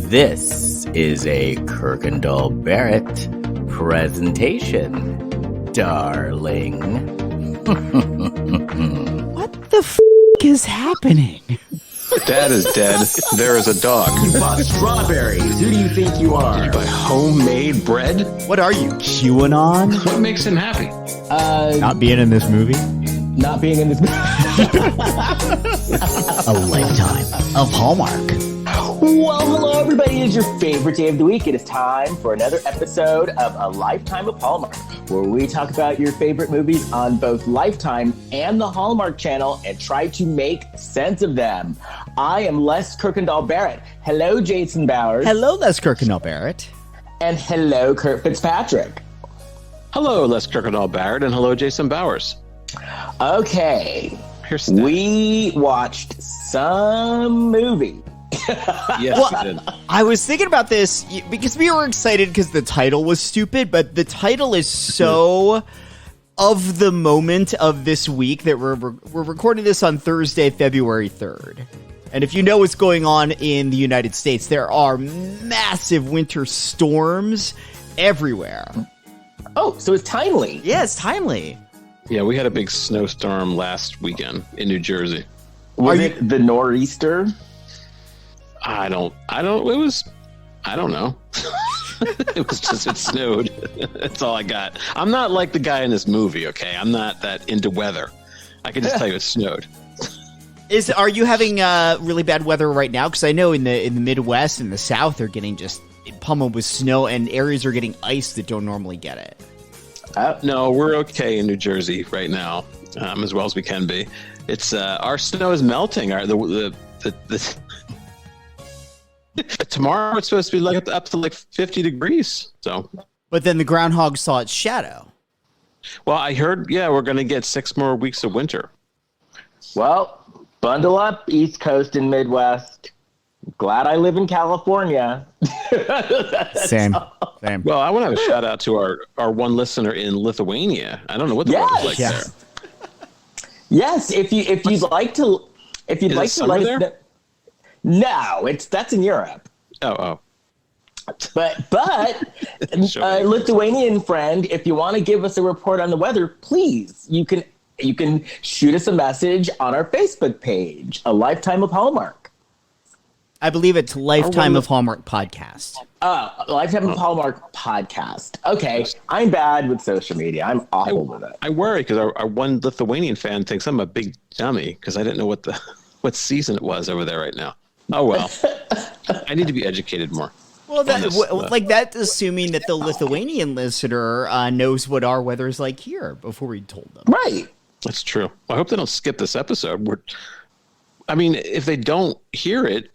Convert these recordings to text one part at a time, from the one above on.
This is a Kirkendall Barrett presentation, darling. What the f*** is happening? Dad is dead. There is a dog. You bought strawberries. Who do you think you are? You buy homemade bread? What are you, QAnon? What makes him happy? Not being in this movie? Not being in this movie. A lifetime of Hallmark. Well, hello, everybody. It is your favorite day of the week. It is time for another episode of A Lifetime of Hallmark, where we talk about your favorite movies on both Lifetime and the Hallmark Channel and try to make sense of them. I am Les Kirkendall Barrett. Hello, Jason Bowers. Hello, Les Kirkendall Barrett. And hello, Kurt Fitzpatrick. Hello, Les Kirkendall Barrett, and hello, Jason Bowers. Okay. Here's Stan. We watched some movie. Yes, we did. I was thinking about this because we were excited because the title was stupid, but the title is so of the moment of this week that we're recording this on Thursday, February 3rd. And if you know what's going on in the United States, there are massive winter storms everywhere. Oh, so it's timely. Yeah, it's timely. Yeah, we had a big snowstorm last weekend in New Jersey. Was it the nor'easter? I don't know. It was just, it snowed. That's all I got. I'm not like the guy in this movie, okay? I'm not that into weather. I can just tell you it snowed. Are you having really bad weather right now? Because I know in the Midwest and the South they're getting just pummeled with snow, and areas are getting ice that don't normally get it. No, we're okay in New Jersey right now, as well as we can be. It's our snow is melting. Tomorrow it's supposed to be like up to like 50 degrees. So, but then the groundhog saw its shadow. Well, I heard, we're going to get 6 more weeks of winter. Well, bundle up, East Coast and Midwest. Glad I live in California. Same. Well, I want to have a shout out to our one listener in Lithuania. I don't know what the weather's like there. Yes, if you'd like to let us know. No, that's in Europe. Oh. But a Lithuanian friend, if you want to give us a report on the weather, please, you can shoot us a message on our Facebook page, A Lifetime of Hallmark. I believe it's Lifetime of Hallmark podcast. Lifetime of Hallmark podcast. Okay, I'm bad with social media. I'm awful with it. I worry because our one Lithuanian fan thinks I'm a big dummy because I didn't know what season it was over there right now. Oh, well. I need to be educated more. Well, that's assuming that the Lithuanian listener knows what our weather is like here before we told them. Right. That's true. I hope they don't skip this episode. If they don't hear it,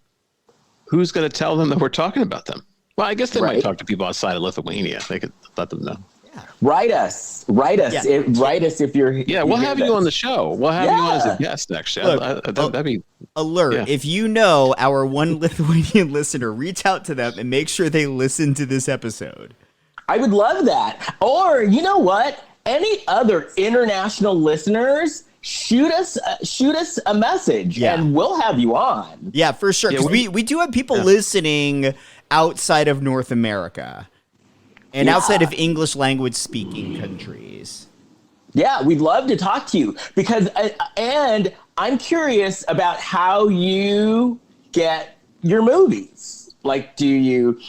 who's going to tell them that we're talking about them? Well, I guess they might talk to people outside of Lithuania. They could let them know. Yeah. Write us. Write us if you're. Yeah, we'll have you on the show. We'll have you on as a guest, actually. Look, that'd be alert. Yeah. If you know our one Lithuanian listener, reach out to them and make sure they listen to this episode. I would love that. Or, you know what? Any other international listeners, shoot us a message and we'll have you on. Yeah, for sure. Because we do have people listening outside of North America. And outside of English language speaking countries. Yeah, we'd love to talk to you because, and I'm curious about how you get your movies. Like, do you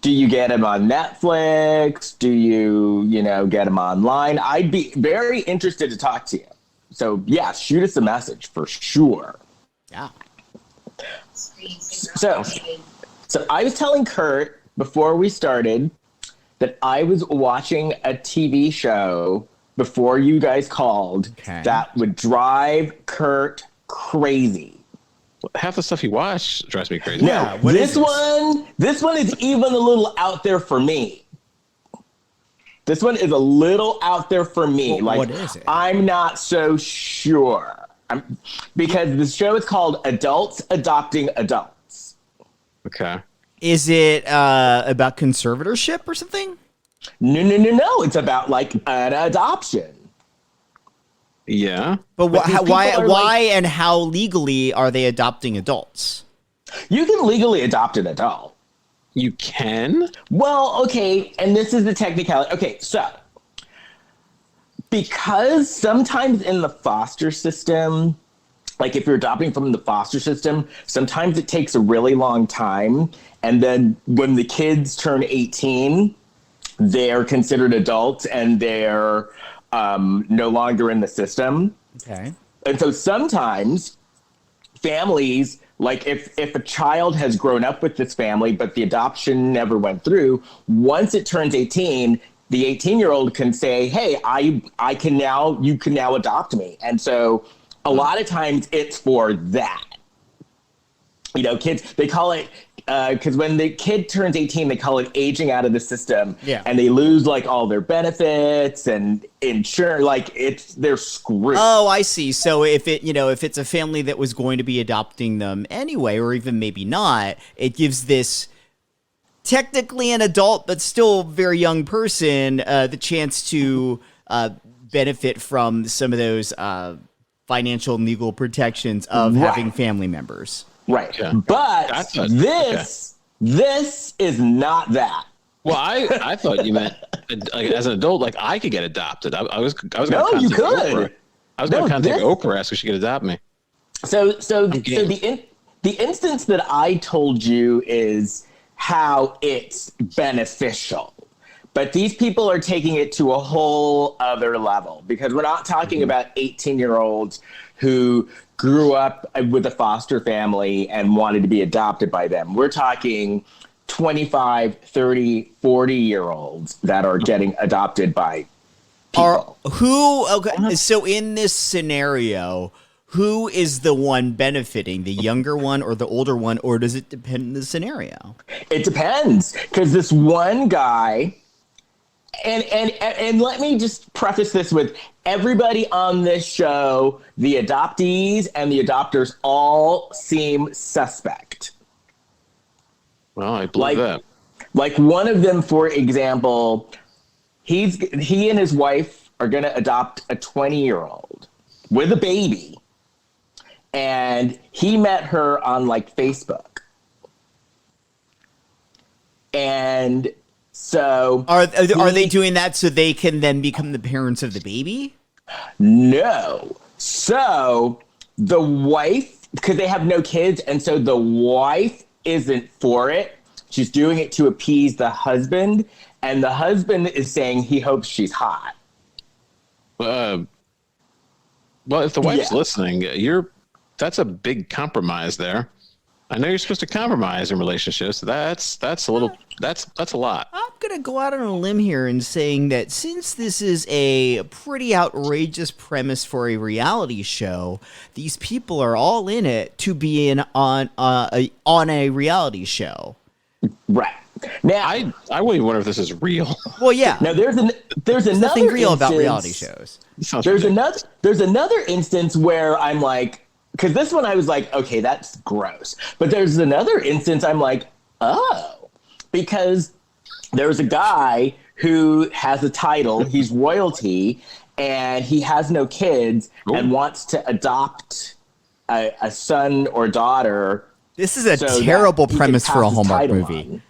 get them on Netflix? Do you get them online? I'd be very interested to talk to you. So yeah, shoot us a message for sure. Yeah. So I was telling Kurt before we started that I was watching a TV show before you guys called that would drive Kurt crazy. Half the stuff you watch drives me crazy. No, this one is even a little out there for me. This one is a little out there for me. Well, what is it? I'm not so sure. Because the show is called Adults Adopting Adults. Okay. Is it about conservatorship or something? No. It's about like an adoption. Yeah. But why and how legally are they adopting adults? You can legally adopt an adult. You can? Well, okay, and this is the technicality. Okay, so because sometimes in the foster system, like if you're adopting from the foster system, sometimes it takes a really long time. And then when the kids turn 18, they're considered adults and they're no longer in the system. Okay. And so sometimes families, like if a child has grown up with this family, but the adoption never went through, once it turns 18, the 18-year-old can say, hey, you can now adopt me. And so a lot of times it's for that. You know, kids, they call it, because when the kid turns 18, they call it aging out of the system. Yeah. And they lose like all their benefits and insurance, like they're screwed. Oh, I see. So if it's a family that was going to be adopting them anyway, or even maybe not, it gives this technically an adult but still very young person the chance to benefit from some of those financial and legal protections of having family members. Right. Yeah. But this is not that. Well, I thought you meant like, as an adult, like I could get adopted. I was going to No, you could. Oprah. I was going to contact Oprah, ask if she could adopt me. So the instance that I told you is how it's beneficial. But these people are taking it to a whole other level, because we're not talking about 18-year-olds who grew up with a foster family and wanted to be adopted by them. We're talking 25, 30, 40-year-olds that are getting adopted by people. So in this scenario, who is the one benefiting, the younger one or the older one, or does it depend on the scenario? It depends, because this one guy, and let me just preface this with everybody on this show, the adoptees and the adopters all seem suspect. Well, I believe that. Like one of them, for example, he and his wife are going to adopt a 20-year-old with a baby. And he met her on like Facebook. And so Are they doing that so they can then become the parents of the baby? No. So the wife, because they have no kids, and so the wife isn't for it. She's doing it to appease the husband, and the husband is saying he hopes she's hot. Well, if the wife's listening, that's a big compromise there. I know you're supposed to compromise in relationships. That's a lot. I'm gonna go out on a limb here and saying that since this is a pretty outrageous premise for a reality show, these people are all in it to be on a reality show. Right. Now I wouldn't wonder if this is real. Well, yeah. Now there's another nothing real about instance- reality shows. There's another instance where I'm like, because this one I was like, okay, that's gross. But there's another instance I'm like, oh, because there's a guy who has a title, he's royalty, and he has no kids and wants to adopt a son or daughter. This is a terrible premise for a Hallmark movie.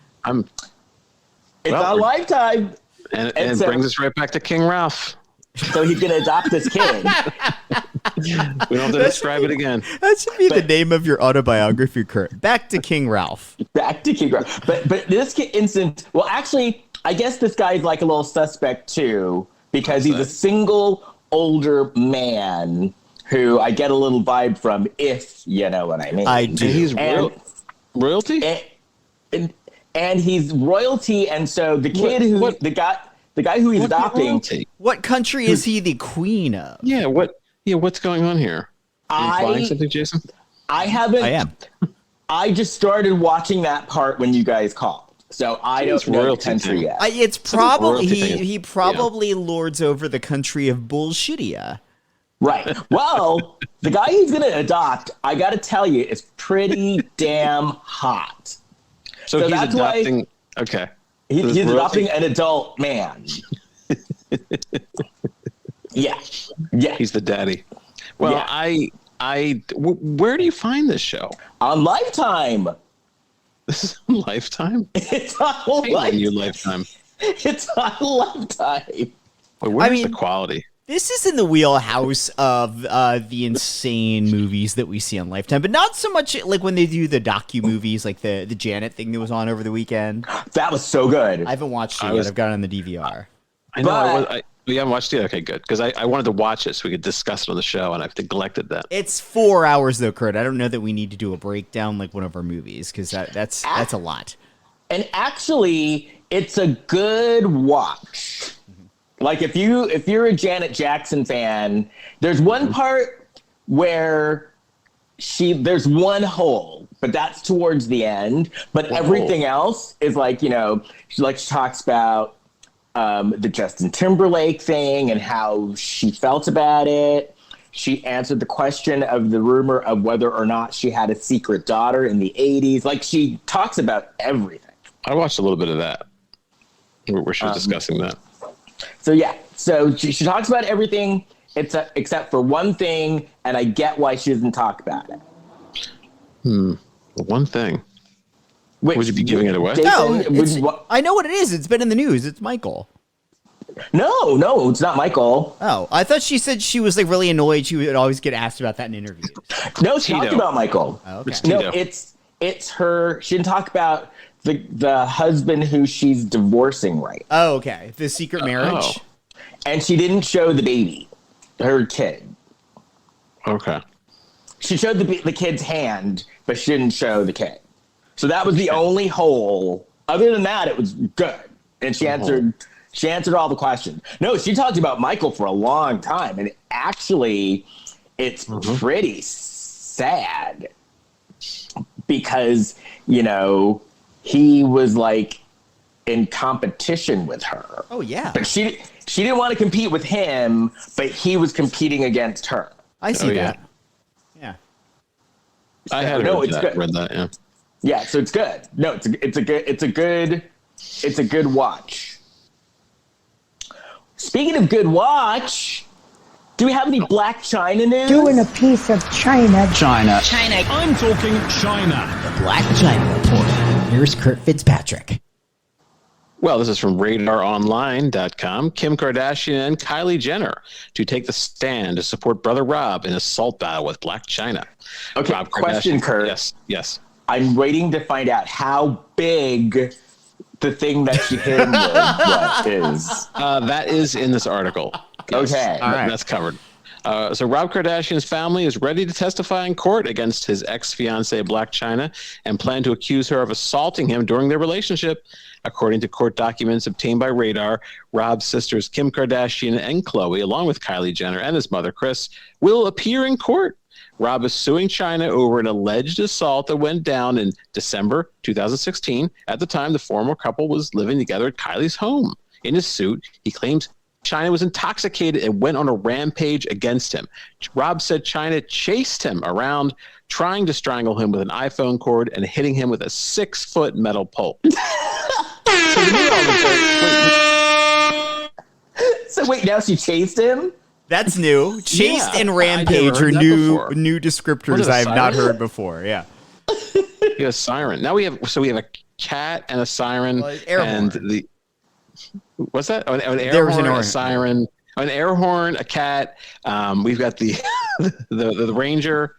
It's on Lifetime. And it brings us right back to King Ralph. So he's going to adopt this kid. We don't have to describe it again. That should be the name of your autobiography, Kurt. Back to King Ralph. Back to King Ralph. But this instance, well, actually, I guess this guy's like a little suspect too, because he's a single older man who I get a little vibe from, if you know what I mean. I do. And he's royalty? And he's royalty, and so the kid the guy who he's adopting. Royalty? What country is he the queen of? Yeah, what's going on here? Are you flying something, Jason? I haven't. I am. I just started watching that part when you guys called. So I don't know the country yet. It's probably royalty he probably lords over the country of Bullshitia. Right. Well, the guy he's going to adopt, I got to tell you, is pretty damn hot. So he's that's adopting. Why Okay. he's adopting an adult man. Yeah. He's the daddy. Well, Yeah. where do you find this show? On Lifetime. This is on Lifetime? It's on Lifetime. It's on Lifetime. Wait, where's the quality? This is in the wheelhouse of the insane movies that we see on Lifetime, but not so much like when they do the docu movies, like the Janet thing that was on over the weekend. That was so good. I haven't watched it yet. I've got it on the DVR. I know. You haven't watched it? Okay, good. Because I wanted to watch it so we could discuss it on the show, and I've neglected that. It's 4 hours, though, Kurt. I don't know that we need to do a breakdown like one of our movies, because that's a lot. And actually, it's a good watch. Like, if you're a Janet Jackson fan, there's one part where there's one hole, but that's towards the end. But everything else is like, she talks about the Justin Timberlake thing and how she felt about it. She answered the question of the rumor of whether or not she had a secret daughter in the 80s. Like, she talks about everything. I watched a little bit of that where she was discussing that. So, yeah. So she talks about everything except for one thing, and I get why she doesn't talk about it. One thing. Would you be giving it away? No, I know what it is. It's been in the news. It's Michael. No, it's not Michael. Oh, I thought she said she was like really annoyed. She would always get asked about that in interviews. No, she talked about Michael. Oh, okay. No, it's her. She didn't talk about the husband who she's divorcing, right? Oh, okay. The secret marriage. And she didn't show the baby, her kid. Okay. She showed the kid's hand, but she didn't show the kid. So that was the only hole. Other than that, it was good. And she answered all the questions. No, she talked about Michael for a long time. And it's pretty sad because, he was like in competition with her. Oh, yeah. But she didn't want to compete with him, but he was competing against her. I see that. Yeah. I had read that, yeah. Yeah, so it's good. No, it's a good watch. Speaking of good watch, do we have any Blac Chyna news? Doing a piece of China. China. I'm talking China. The Blac Chyna report. Here's Kurt Fitzpatrick. Well, this is from RadarOnline.com. Kim Kardashian and Kylie Jenner to take the stand to support brother Rob in assault battle with Blac Chyna. Okay, Rob question, Kurt. Yes. I'm waiting to find out how big the thing that she hit him with is. That is in this article. Yes. Okay. All right. That's covered. So Rob Kardashian's family is ready to testify in court against his ex-fiancée Blac Chyna and plan to accuse her of assaulting him during their relationship. According to court documents obtained by Radar, Rob's sisters Kim Kardashian and Khloe, along with Kylie Jenner and his mother Kris, will appear in court. Rob is suing Chyna over an alleged assault that went down in December 2016. At the time, the former couple was living together at Kylie's home. In his suit, he claims Chyna was intoxicated and went on a rampage against him. Rob said Chyna chased him around, trying to strangle him with an iPhone cord and hitting him with a 6-foot metal pole. So wait, now she chased him? That's new. Chased and rampage are new descriptors I have not heard before. Yeah. You have a siren. Now we have a cat and a siren and the. What's that? An air horn, a siren, an air horn, a cat. We've got the the ranger,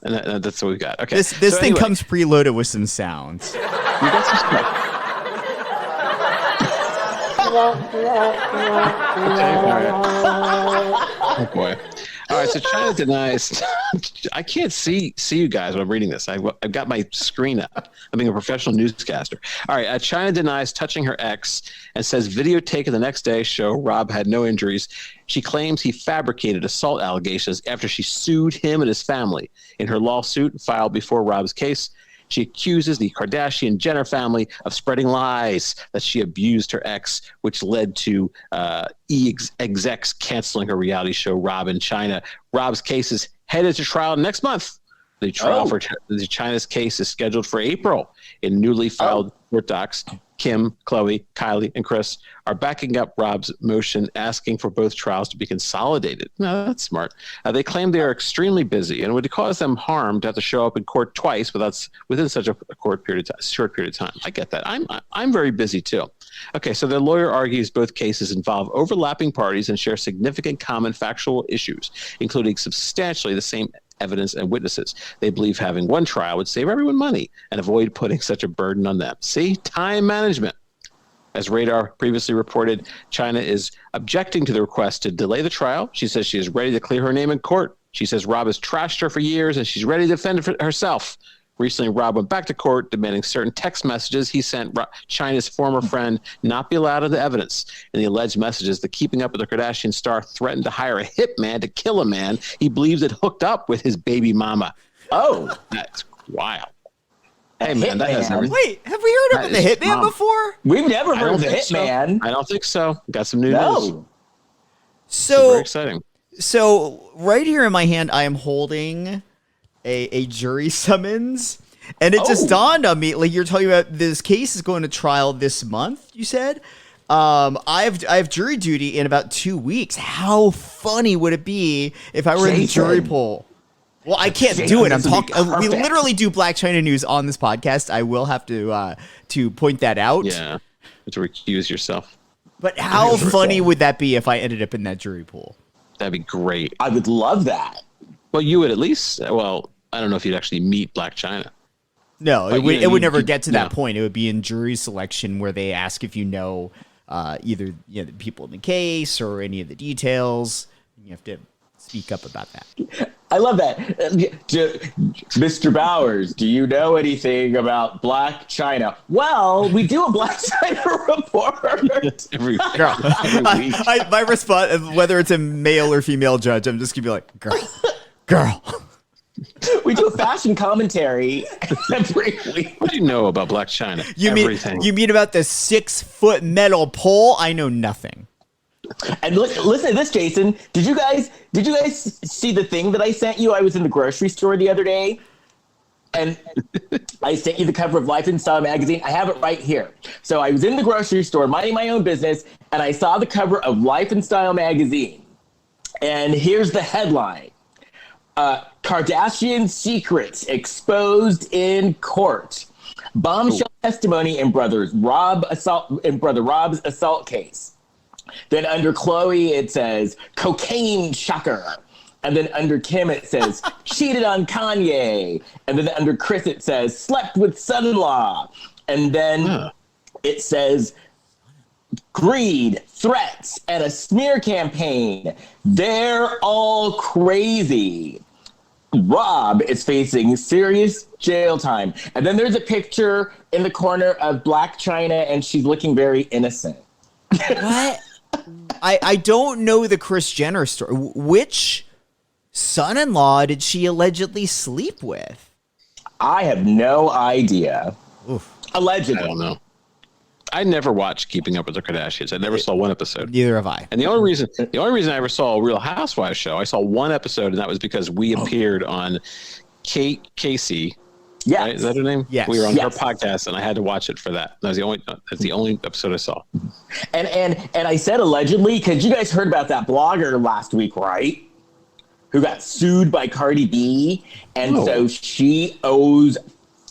and that's what we've got. Okay. This thing comes preloaded with some sounds. We got some stuff. Oh boy. All right, so Chyna denies. I can't see you guys when I'm reading this. I've got my screen up. I'm being a professional newscaster. All right, Chyna denies touching her ex and says video taken the next day show Rob had no injuries. She claims he fabricated assault allegations after she sued him and his family. In her lawsuit filed before Rob's case, she accuses the Kardashian-Jenner family of spreading lies that she abused her ex, which led to execs canceling her reality show, Rob and Chyna. Rob's case is headed to trial next month. The trial for Chyna's case is scheduled for April. In newly filed court docs, Kim, Chloe, Kylie, and Chris are backing up Rob's motion, asking for both trials to be consolidated. No, that's smart. They claim they are extremely busy and it would cause them harm to have to show up in court twice within such a short period of time. I get that. I'm very busy too. Okay, so the lawyer argues both cases involve overlapping parties and share significant common factual issues, including substantially the same evidence and witnesses. They believe having one trial would save everyone money and avoid putting such a burden on them. See, time management. As Radar previously reported, Chyna is objecting to the request to delay the trial. She says she is ready to clear her name in court. She says Rob has trashed her for years and she's ready to defend herself. Recently, Rob went back to court demanding certain text messages he sent Chyna's former friend not be allowed into evidence. In the alleged messages, the Keeping Up with the Kardashian star threatened to hire a hitman to kill a man he believes had hooked up with his baby mama. Oh, that's wild. Hey, man, that has everything. Wait, have we heard of the hitman before? We've never heard of the hitman. I don't think so. Got some new news. So very exciting. So right here in my hand, I am holding a jury summons, and it just dawned on me, like, you're talking about this case is going to trial this month, you said. I have jury duty in about 2 weeks. How funny would it be if I were in the jury pool? Well, I can't do it. I'm talking. We literally do Blac Chyna news on this podcast. I will have to point that out. Yeah, to recuse yourself. But how funny would that be if I ended up in that jury pool? That'd be great. I would love that. Well, you would at least. Well, I don't know if you'd actually meet Blac Chyna. No, it would never get to that point. It would be in jury selection where they ask if you know either the people in the case or any of the details. You have to speak up about that. I love that. Mr. Bowers, do you know anything about Blac Chyna? Well, we do a Blac Chyna report. every week. My response, whether it's a male or female judge, I'm just going to be like, girl. We do a fashion commentary every week. What do you know about Blac Chyna? You mean about the 6-foot metal pole? I know nothing. And listen to this, Jason. Did you guys see the thing that I sent you? I was in the grocery store the other day, and I sent you the cover of Life and Style magazine. I have it right here. So I was in the grocery store minding my own business, and I saw the cover of Life and Style magazine. And here's the headline. Kardashian secrets exposed in court. Bombshell testimony in brother Rob's assault case. Then under Chloe, it says cocaine shocker. And then under Kim, it says cheated on Kanye. And then under Chris, it says slept with son-in-law. And then it says greed, threats, and a smear campaign. They're all crazy. Rob is facing serious jail time. And then there's a picture in the corner of Blac Chyna, and she's looking very innocent. What? I don't know the Kris Jenner story. Which son-in-law did she allegedly sleep with? I have no idea. Oof. Allegedly. I don't know. I never watched Keeping Up with the Kardashians. I never saw one episode. Neither have I. And the only reason I ever saw a Real Housewives show, I saw one episode, and that was because we appeared on Casey. Yeah, right? Is that her name? Yes. We were on her podcast, and I had to watch it for that. That's the only episode I saw. And I said allegedly because you guys heard about that blogger last week, right? Who got sued by Cardi B, and so she owes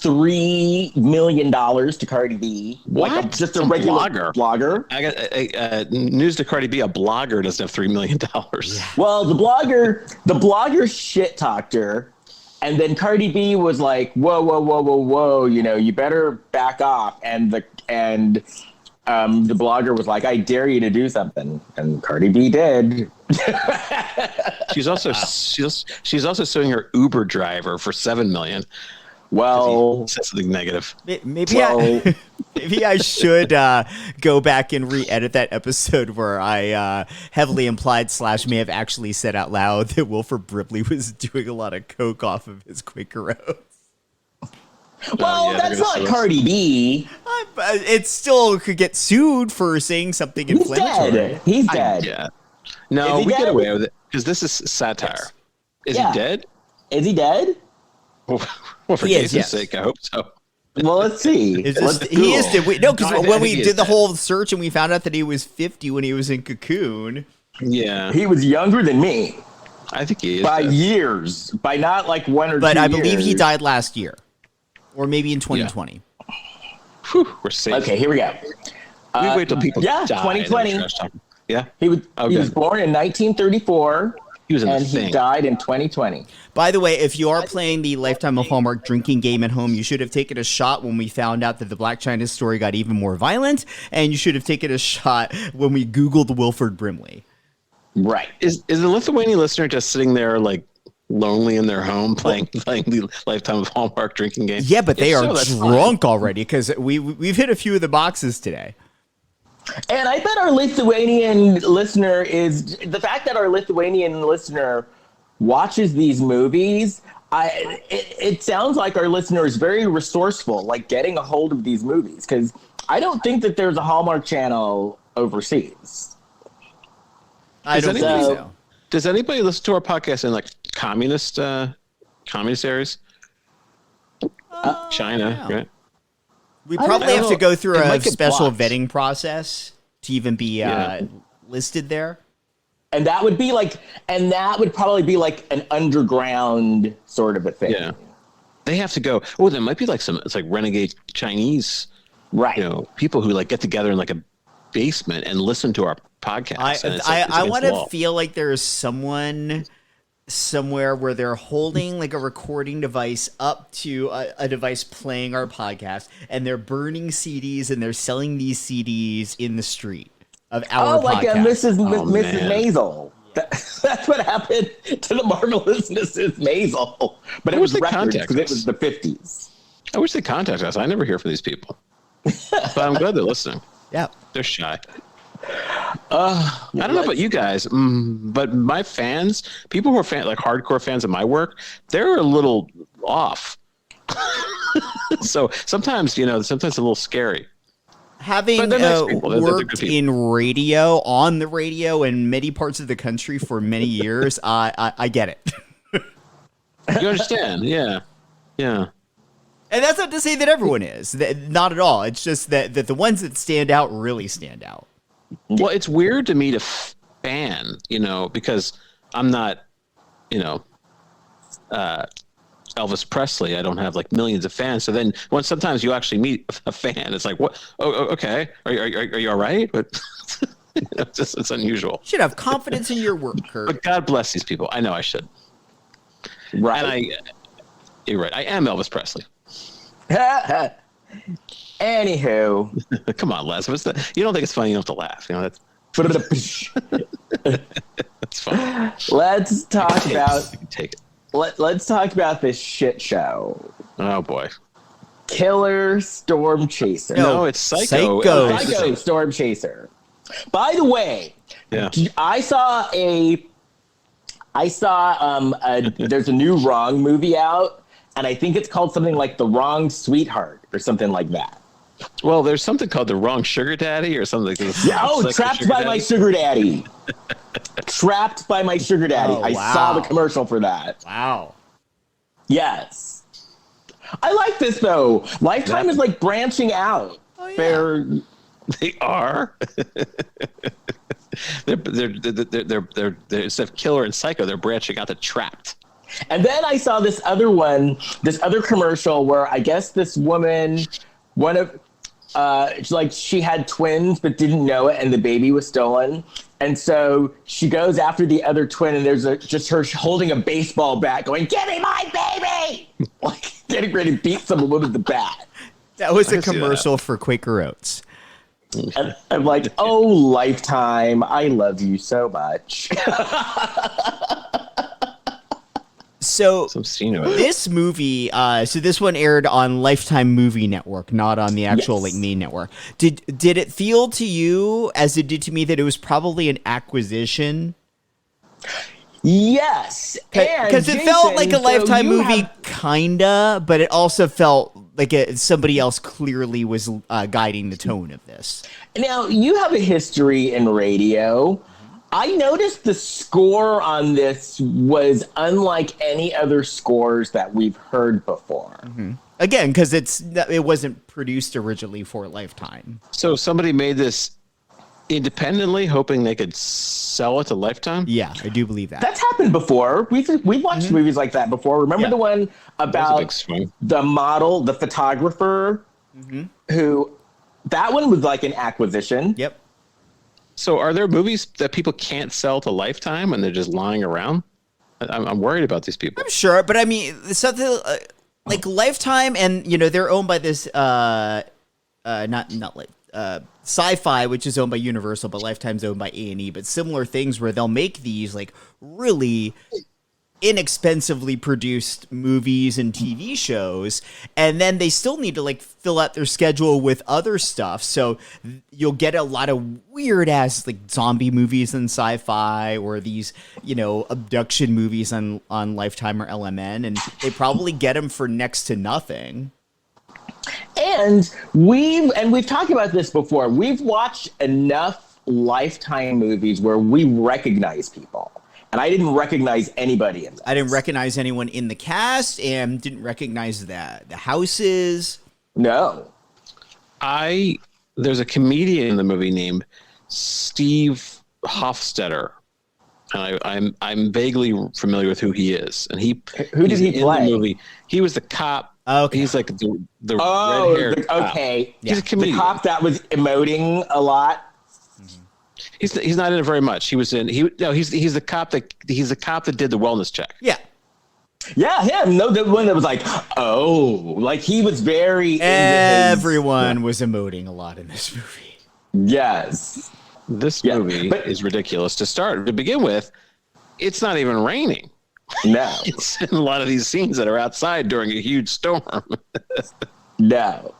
$3 million to Cardi B. What? Like just a regular blogger. I got news to Cardi B. A blogger doesn't have $3 million. Well, the blogger shit talked her. And then Cardi B was like, whoa, you better back off. And the blogger was like, I dare you to do something. And Cardi B did. She's also suing her Uber driver for $7 million. Well, said something negative. Maybe I should go back and re-edit that episode where I heavily implied / may have actually said out loud that Wilford Brimley was doing a lot of coke off of his Quaker Oats. Well, that's not Cardi B. It still could get sued for saying something inflammatory. He's dead. Yeah. No, we get away with it because this is satire. Is he dead? Is he dead? Well, for He is, Jason's yes. sake, I hope so. Well, let's see. Is Let's this, he is Google. dead. No, because I when think we he is did the dead. whole search and we found out that he was 50 when he was in Cocoon. Yeah, He was younger than me I think he is. by dead. years, by not like 1 or 2 But years. I believe he died last year. Or maybe in 2020. Whew, we're safe. Okay, here we go. We wait till people yeah, die. and then 2020. trash talk. Yeah, He was Oh, he was good. born in 1934, He was in and the he thing. died in 2020. By the way, if you are playing the Lifetime of Hallmark drinking game at home, you should have taken a shot when we found out that the Blac Chyna story got even more violent, and you should have taken a shot when we Googled Wilford Brimley. Right. Is the Lithuanian listener just sitting there like lonely in their home playing the Lifetime of Hallmark drinking game? Yeah, but they If are so, that's fine. drunk already because we've hit a few of the boxes today. And I bet our Lithuanian listener is the fact that our Lithuanian listener watches these movies. It sounds like our listener is very resourceful, like getting a hold of these movies, because I don't think that there's a Hallmark channel overseas. I don't think anybody- so. Does anybody listen to our podcast in like communist areas? China, yeah. right? We I probably don't have to know. go through It a might get special blocked. vetting process to even be listed there. And that would probably be like an underground sort of a thing. Yeah. They have to go. Oh, there might be like it's like renegade Chinese, Right. people who like get together in like a basement and listen to our podcast. and it's, like, it's I against want the to law. feel like there is someone somewhere where they're holding like a recording device up to a device playing our podcast, and they're burning CDs and they're selling these CDs in the street of our Oh, like a podcast. Mrs. man. Maisel. That's what happened to the marvelous Mrs. Maisel. But it Who was was the records contact because it us? was the 50s. I wish they contacted us. I never hear from these people, but I'm glad they're listening. Yeah. They're shy. I don't know about you guys, but my fans, people who are like hardcore fans of my work, they're a little off. So sometimes, sometimes it's a little scary. Having But they're nice people. They're worked good people. in radio, on the radio in many parts of the country for many years, I get it. You understand? Yeah. Yeah. And that's not to say that everyone is. Not at all. It's just that the ones that stand out really stand out. Well, it's weird to me to fan, because I'm not, Elvis Presley. I don't have like millions of fans. So then when sometimes you actually meet a fan, it's like, what? Oh, okay. Are you all right? But it's unusual. You should have confidence in your work, Kurt. But God bless these people. I know I should. Right. And you're right. I am Elvis Presley. Anywho. Come on, Les. You don't think it's funny? You don't have to laugh. That's fine. Let's talk about You can take it. let's talk about this shit show. Oh boy. Killer Stormchaser. No, it's Psycho. Psycho. Psycho Stormchaser. By the way, Yeah. I saw there's a new Wrong movie out, and I think it's called something like The Wrong Sweetheart or something like that. Well, there's something called The Wrong Sugar Daddy or something. Yeah, Psycho Trapped Sugar by Daddy. My Sugar Daddy. Trapped by My Sugar Daddy. Oh, I wow. saw the commercial for that. Wow. Yes. I like this though. Lifetime is like branching out. Oh, yeah. They are. they're instead of Killer and Psycho, they're branching out to Trapped. And then I saw this other commercial where I guess this woman, she had twins but didn't know it, and the baby was stolen. And so she goes after the other twin, and there's just her holding a baseball bat going, "Give me my baby!" Like getting ready to beat someone with the bat. That was a can see that. commercial for Quaker Oats. And I'm like, oh, Lifetime, I love you so much. So Some scene of it. this movie, so this one aired on Lifetime Movie Network, not on the actual Yes. like main network. Did it feel to you, as it did to me, that it was probably an acquisition? Yes. Because it Jason, felt like a so Lifetime you movie, have- kinda, but it also felt like somebody else clearly was guiding the tone of this. Now, you have a history in radio. I noticed the score on this was unlike any other scores that we've heard before. Mm-hmm. Again, because it wasn't produced originally for Lifetime. So somebody made this independently, hoping they could sell it to Lifetime? Yeah, I do believe that. That's happened before. We've watched movies like that before. Remember the one about the model, the photographer, who that one was like an acquisition. Yep. So are there movies that people can't sell to Lifetime and they're just lying around? I'm worried about these people. I'm sure, but I mean, something like Lifetime, and they're owned by this Sci-Fi, which is owned by Universal, but Lifetime's owned by A&E. But similar things where they'll make these like really inexpensively produced movies and TV shows, and then they still need to like fill out their schedule with other stuff. So you'll get a lot of weird ass like zombie movies in Sci-Fi, or these abduction movies on Lifetime or LMN, and they probably get them for next to nothing. And we've talked about this before. We've watched enough Lifetime movies where we recognize people. And I didn't recognize anybody in this. I didn't recognize anyone in the cast, and didn't recognize the houses. No. There's a comedian in the movie named Steve Hofstetter. And I'm vaguely familiar with who he is. And who did he play? In the movie. He was the cop. Okay. He's like the red-haired cop. Okay. He's a comedian. The cop that was emoting a lot. He's not in it very much. He's the cop that did the wellness check. Yeah. Yeah, him. No, the one that was like, like he was very. Everyone was emoting a lot in this movie. Yes. This movie is ridiculous to start. To begin with, it's not even raining. No. It's in a lot of these scenes that are outside during a huge storm. No.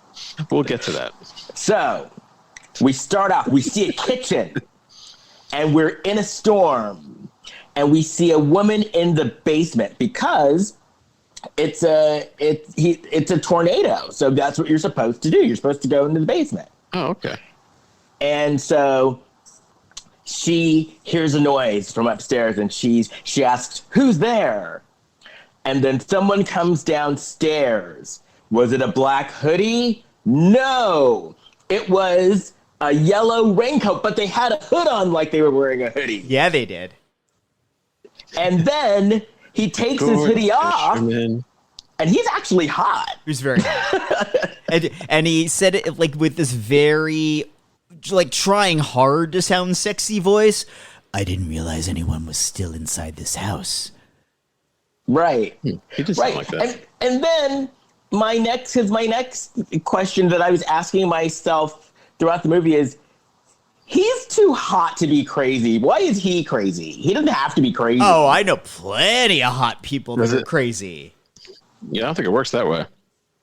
We'll get to that. So we start off, we see a kitchen, and we're in a storm, and we see a woman in the basement because it's a tornado. So that's what you're supposed to do. You're supposed to go into the basement. Oh, okay. And so she hears a noise from upstairs, and she asks, "Who's there?" And then someone comes downstairs. Was it a black hoodie? No, it was a yellow raincoat, but they had a hood on like they were wearing a hoodie. Yeah, they did. And then he takes his hoodie off, and he's actually hot. He was very hot. and he said it like with this very, like, trying hard to sound sexy voice. I didn't realize anyone was still inside this house. Right. He did sound like that. And then my next question that I was asking myself throughout the movie is, he's too hot to be crazy. Why is he crazy? He doesn't have to be crazy. Oh, I know plenty of hot people that are crazy. Yeah, I don't think it works that way.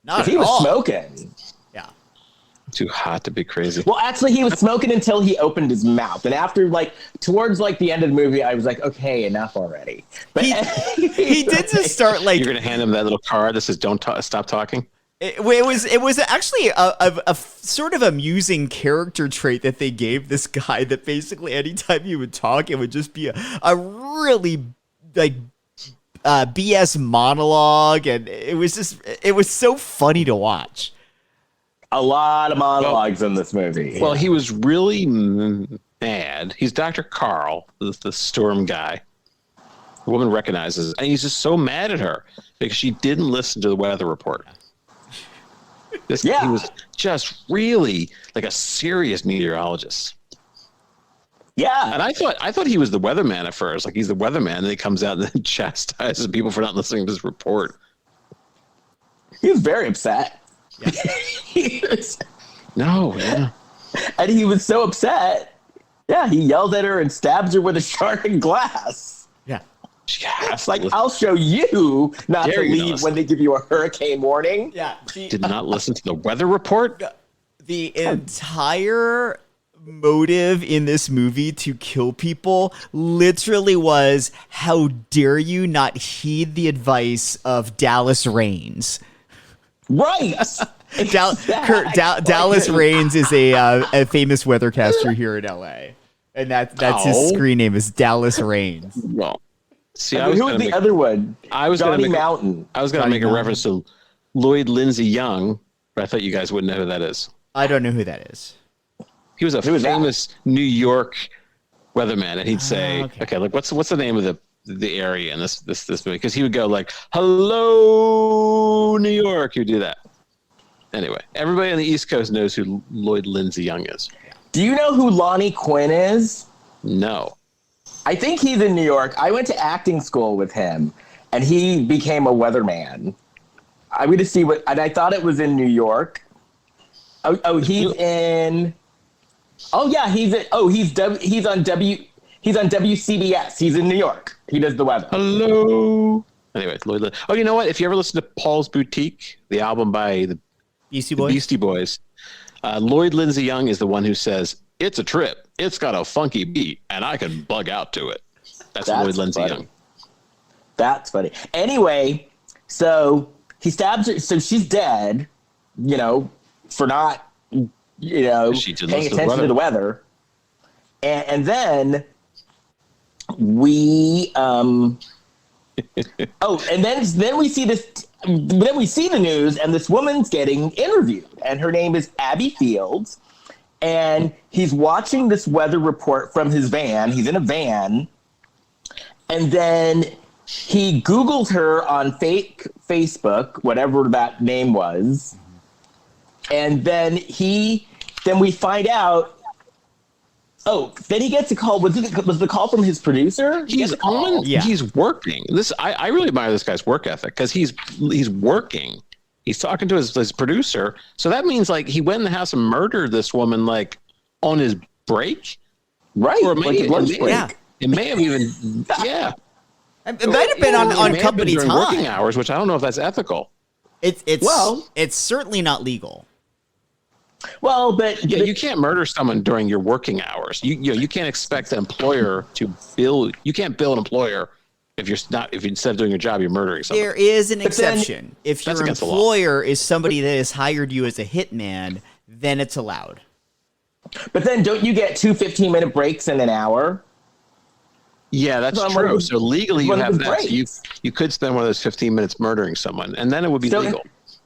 Not if he was smoking. Yeah. Too hot to be crazy. Well, actually, he was smoking until he opened his mouth. And after, towards the end of the movie, I was like, okay, enough already. But he did just start, like... You're going to hand him that little card that says, don't stop talking? It was actually a sort of amusing character trait that they gave this guy, that basically anytime he would talk, it would just be a really, BS monologue, and it was so funny to watch. A lot of monologues in this movie. Well, he was really mad. He's Dr. Carl, the storm guy. The woman recognizes, and he's just so mad at her because she didn't listen to the weather report. He was just really like a serious meteorologist. Yeah. And I thought he was the weatherman at first. Like, he's the weatherman, and he comes out and then chastises people for not listening to his report. He was very upset. Yeah. No, yeah. And he was so upset. Yeah, he yelled at her and stabs her with a shard of glass. Yeah. It's like, I'll show you not to leave when they give you a hurricane warning. Yeah. Did not listen to the weather report? The entire motive in this movie to kill people literally was, how dare you not heed the advice of Dallas Raines. Right. Dallas Raines is a famous weathercaster here in LA. And that's his screen name is Dallas Reigns. Well, see, who was the other one? I was Johnny going to Mountain. I was going to make a reference to Lloyd Lindsay Young, but I thought you guys wouldn't know who that is. I don't know who that is. He was a famous New York weatherman, and he'd say, okay, look, what's the name of the area in this movie? Because he would go like, hello, New York. He would do that. Anyway, everybody on the East Coast knows who Lloyd Lindsay Young is. Do you know who Lonnie Quinn is? No. I think he's in New York. I went to acting school with him, and he became a weatherman. I went to see and I thought it was in New York. He's in. Oh yeah, he's on WCBS. He's in New York. He does the weather. Hello. Anyway, Lloyd. Oh, you know what? If you ever listen to Paul's Boutique, the album by the Beastie Boys, Lloyd Lindsay Young is the one who says, "It's a trip. It's got a funky beat, and I can bug out to it." That's Lloyd Lindsay Young. That's funny. Anyway, so he stabs her. So she's dead. For not. Paying attention to the weather. And then we and then we see this. Then we see the news, and this woman's getting interviewed, and her name is Abby Fields, and he's watching this weather report from his van. He's in a van, and then he Googles her on fake Facebook, whatever that name was, and then we find out. Oh, then he gets a call. Was the call from his producer? He's on. Yeah. He's working. I really admire this guy's work ethic because he's working. He's talking to his producer. So that means like he went in the house and murdered this woman like on his break, right? Or maybe, lunch break. Yeah. It may have even yeah. It might have been on company time, working hours, which I don't know if that's ethical. It's certainly not legal. Well, but you can't murder someone during your working hours. You can't expect an employer to bill. You can't bill an employer if instead of doing your job, you're murdering someone. There is an exception. If your employer is somebody that has hired you as a hitman, then it's allowed. But then don't you get 2 15-minute breaks in an hour? Yeah, that's true. So legally you have that. So you could spend one of those 15 minutes murdering someone, and then it would be legal.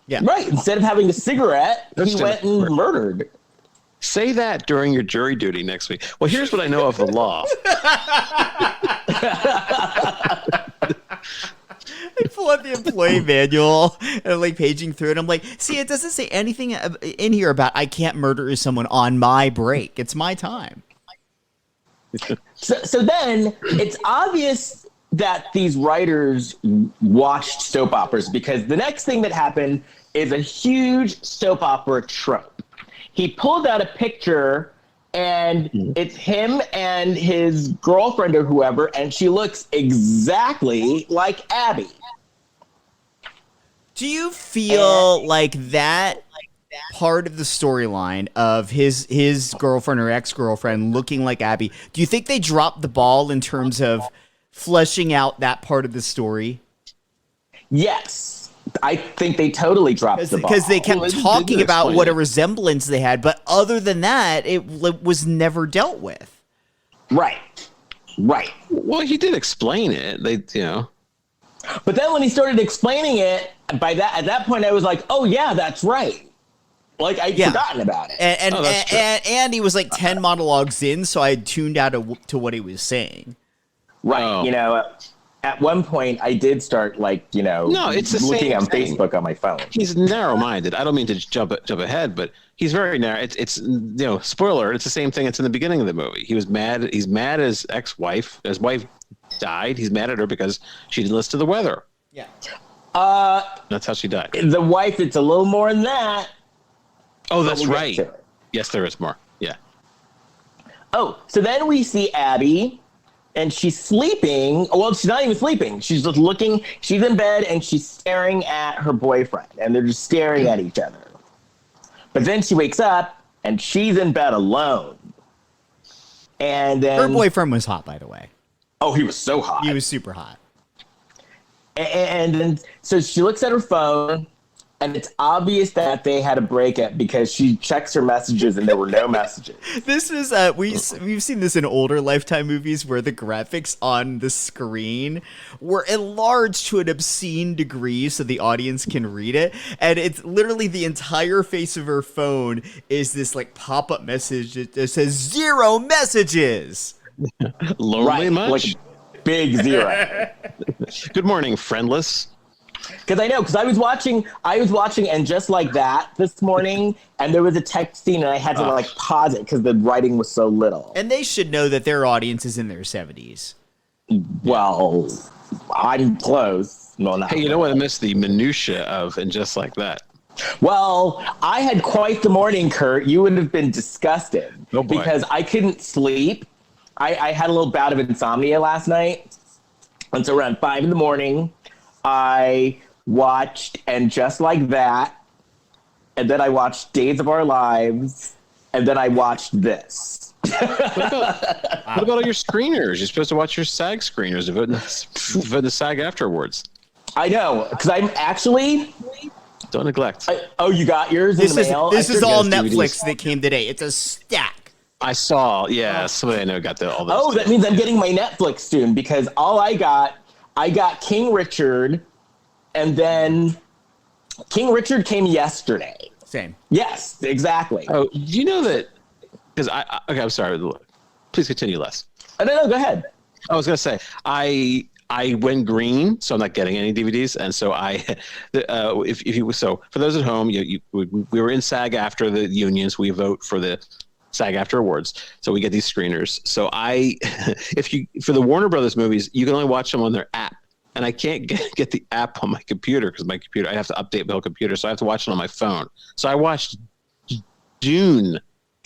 Yeah. Right. Instead of having a cigarette, he went and murdered. Say that during your jury duty next week. Well, here's what I know of the law. I pull out the employee manual and I'm like paging through it. I'm like, see, it doesn't say anything in here about I can't murder someone on my break. It's my time. So then it's obvious that these writers watched soap operas because the next thing that happened is a huge soap opera trope. He pulled out a picture and it's him and his girlfriend or whoever, and she looks exactly like Abby. Do you feel like that part of the storyline of his girlfriend or ex-girlfriend looking like Abby, do you think they dropped the ball in terms of fleshing out that part of the story? Yes. I think they totally dropped the ball. Because they kept talking about what a resemblance they had, but other than that, it was never dealt with. Right. Well, he did explain it. But then when he started explaining it, at that point I was like, oh yeah, that's right. Like I'd forgotten about it. And he was like 10 monologues in, so I tuned out to what he was saying. Right. Oh. At one point I did start looking on Facebook on my phone. He's narrow-minded. I don't mean to jump ahead, but he's very narrow. It's spoiler, it's the same thing that's in the beginning of the movie. He's mad at his ex-wife. His wife died. He's mad at her because she didn't listen to the weather. Yeah. That's how she died. The wife, it's a little more than that. Oh, that's right. Yes, there is more. Yeah. Oh, so then we see Abby, and she's sleeping. Well, she's not even sleeping. She's just looking. She's in bed, and she's staring at her boyfriend, and they're just staring at each other. But then she wakes up, and she's in bed alone. And then her boyfriend was hot, by the way. Oh, he was so hot. He was super hot. And then so she looks at her phone, And it's obvious that they had a breakup because she checks her messages and there were no messages. This is we've seen this in older Lifetime movies where the graphics on the screen were enlarged to an obscene degree so the audience can read it, and it's literally the entire face of her phone is this like pop-up message that says 0 messages. Lonely much? Like big 0. Good morning, friendless. Because I was watching And Just Like That this morning, and there was a text scene, and I had to like pause it because the writing was so little. And they should know that their audience is in their 70s. Well, I'm close. Well, not Hey, you know what? I missed the minutia of And Just Like That. Well, I had quite the morning, Kurt. You would have been disgusted because I couldn't sleep. I had a little bout of insomnia last night, and so around 5 a.m, I watched And Just Like That, and then I watched Days of Our Lives, and then I watched this. What about all your screeners? You're supposed to watch your SAG screeners, vote in the SAG afterwards. I know, because I'm actually... Don't neglect. You got yours in the mail? This is all DVDs. Netflix that came today. It's a stack. I saw, somebody I know got all those. Oh, that means I'm getting my Netflix soon, because all I got King Richard, and then King Richard came yesterday. Same. Yes, exactly. Oh, do you know that? Because okay, I'm sorry. Please continue, Les. No, go ahead. I was gonna say I went green, so I'm not getting any DVDs, and so so for those at home, we were in SAG after the unions. We vote for the SAG after awards, so we get these screeners. So for the Warner Brothers movies, you can only watch them on their app, and I can't get the app on my computer because I have to update my whole computer, so I have to watch it on my phone. So I watched Dune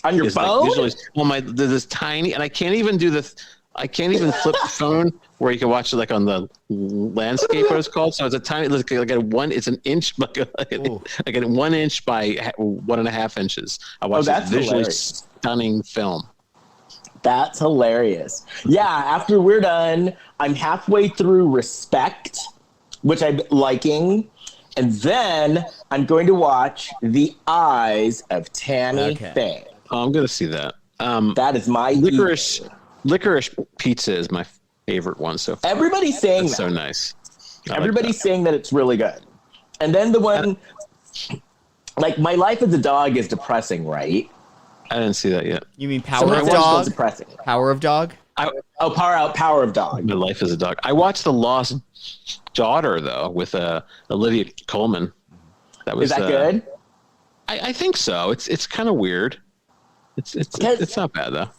on your phone. Like, this tiny, and I can't even do this. I can't even flip the phone where you can watch it like on the landscape, what it's called. So it's a tiny, like it's an inch, like a 1 inch by 1.5 inches. I watched this visually stunning film. That's hilarious. Yeah, after we're done, I'm halfway through Respect, which I'm liking. And then I'm going to watch The Eyes of Tammy Faye. Oh, I'm going to see that. That is my Licorice Pizza is my favorite one so far. Everybody's saying that. So nice. Everybody's saying that it's really good. And then the one, like My Life as a Dog is depressing, right? I didn't see that yet. You mean Power of Dog? Depressing. Power of Dog? Power of Dog. My Life as a Dog. I watched The Lost Daughter though with Olivia Colman. Is that good? I think so. It's kind of weird. It's not bad though.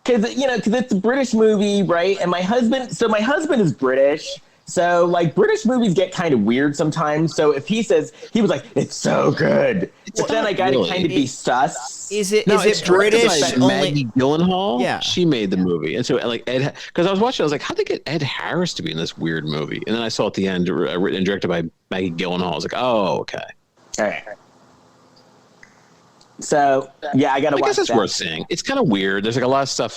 Because it's a British movie, right? And my husband is British, so like British movies get kind of weird sometimes. So if he says, he was like, it's so good, but then I gotta kind of be sus. Is it British? Maggie Gyllenhaal. Yeah, she made the movie, and so like Ed, because I was watching, I was like, how'd they get Ed Harris to be in this weird movie? And then I saw at the end, written and directed by Maggie Gyllenhaal. I was like, oh, okay. All right. So yeah, I gotta watch that. I guess it's worth seeing. It's kind of weird. There's like a lot of stuff.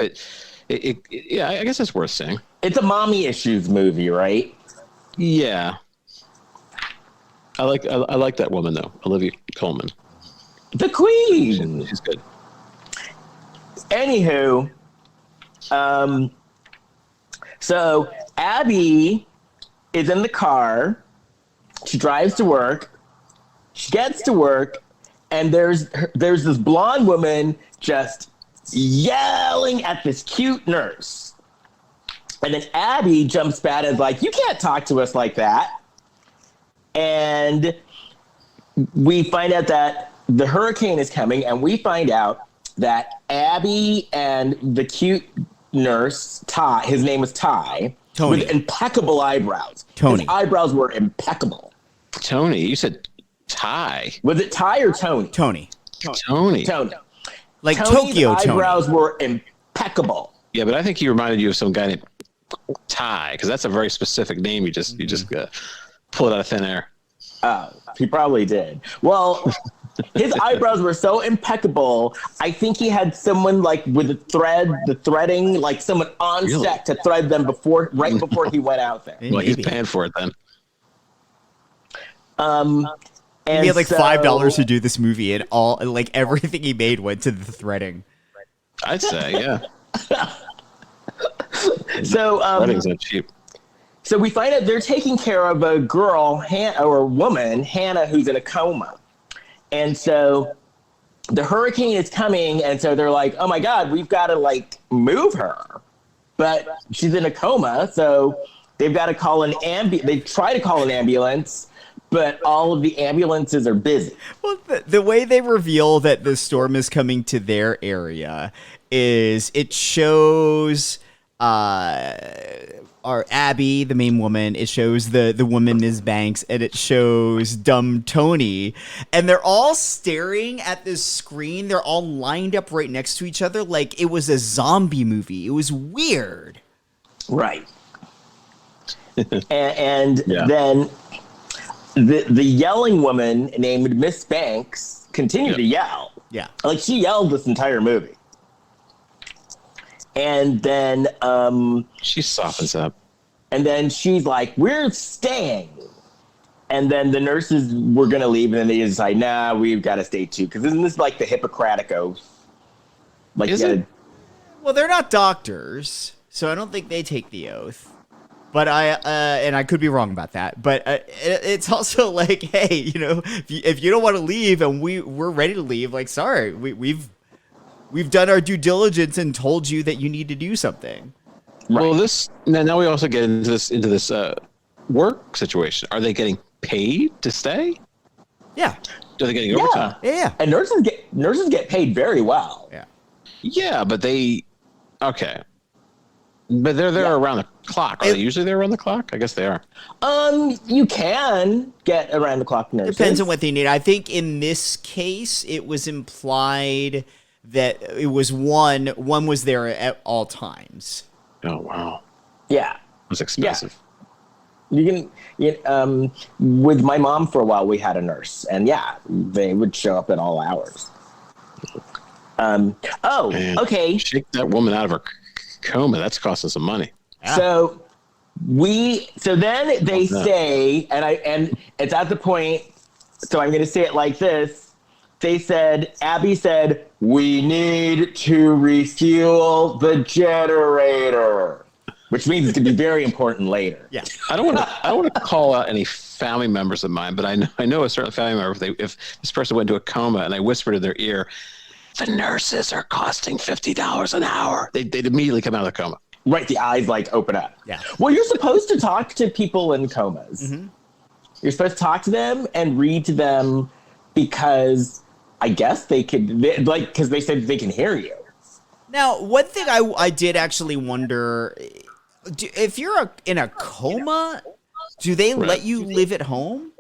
Yeah, I guess it's worth seeing. It's a mommy issues movie, right? Yeah. I like that woman though, Olivia Colman. The Queen. She's good. Anywho, so Abby is in the car. She drives to work. She gets to work. And there's this blonde woman just yelling at this cute nurse. And then Abby jumps back and is like, you can't talk to us like that. And we find out that the hurricane is coming, and we find out that Abby and the cute nurse, Ty, his name was Ty, Tony. with impeccable eyebrows. Tony. His eyebrows were impeccable. Tony, you said Ty. Was it Ty or Tony? Tony. Like Tony's Tokyo Tony. eyebrows were impeccable. Yeah, but I think he reminded you of some guy named Ty, because that's a very specific name. You just pull it out of thin air. Oh, he probably did. Well, his eyebrows were so impeccable. I think he had someone like with the threading, like someone on set to thread them right before he went out there. Well, he's paying for it then. He made like $5 to do this movie, and everything he made went to the threading. I'd say, yeah. So Threading's not cheap. So we find out they're taking care of a girl or a woman, Hannah, who's in a coma. And so the hurricane is coming, and so they're like, oh my God, we've got to like move her. But she's in a coma, so they've got to call they try to call an ambulance, but all of the ambulances are busy. Well, the way they reveal that the storm is coming to their area is it shows our Abby, the main woman. It shows the woman Ms. Banks, and it shows dumb Tony, and they're all staring at this screen. They're all lined up right next to each other like it was a zombie movie. It was weird. Right. and then the yelling woman named Miss Banks continued to yell. Yeah. Like she yelled this entire movie. And then She softens up. And then she's like, we're staying. And then the nurses were going to leave, and then they decide, nah, we've got to stay too. Because isn't this like the Hippocratic Oath? Like, Is it? Well, they're not doctors, so I don't think they take the oath. But and I could be wrong about that. But it's also like, hey, if you don't want to leave and we're ready to leave, like, sorry, we've done our due diligence and told you that you need to do something. Right. Well, now we also get into this work situation. Are they getting paid to stay? Yeah. Are they getting overtime? Yeah. And nurses get paid very well. Yeah. Yeah, but okay. But they're there around the clock. Are they usually there around the clock? I guess they are. You can get around the clock nurses. Depends on what they need. I think in this case, it was implied that it was one was there at all times. Oh, wow. Yeah. It was expensive. Yeah. With my mom for a while, we had a nurse, and they would show up at all hours. Man, okay. Shake that woman out of her coma. That's costing some money. Yeah. So then they say, and it's at the point, so I'm going to say it like this. Abby said, we need to refuel the generator, which means it's going to be very important later. Yeah. I don't want to call out any family members of mine, but I know a certain family member, if this person went into a coma and I whispered in their ear, the nurses are costing $50 an hour, they'd immediately come out of the coma. Right, the eyes like open up. Yeah. Well, you're supposed to talk to people in comas. Mm-hmm. You're supposed to talk to them and read to them because I guess because they said they can hear you. Now, one thing I did actually wonder, if you're in a coma, do they let you live at home?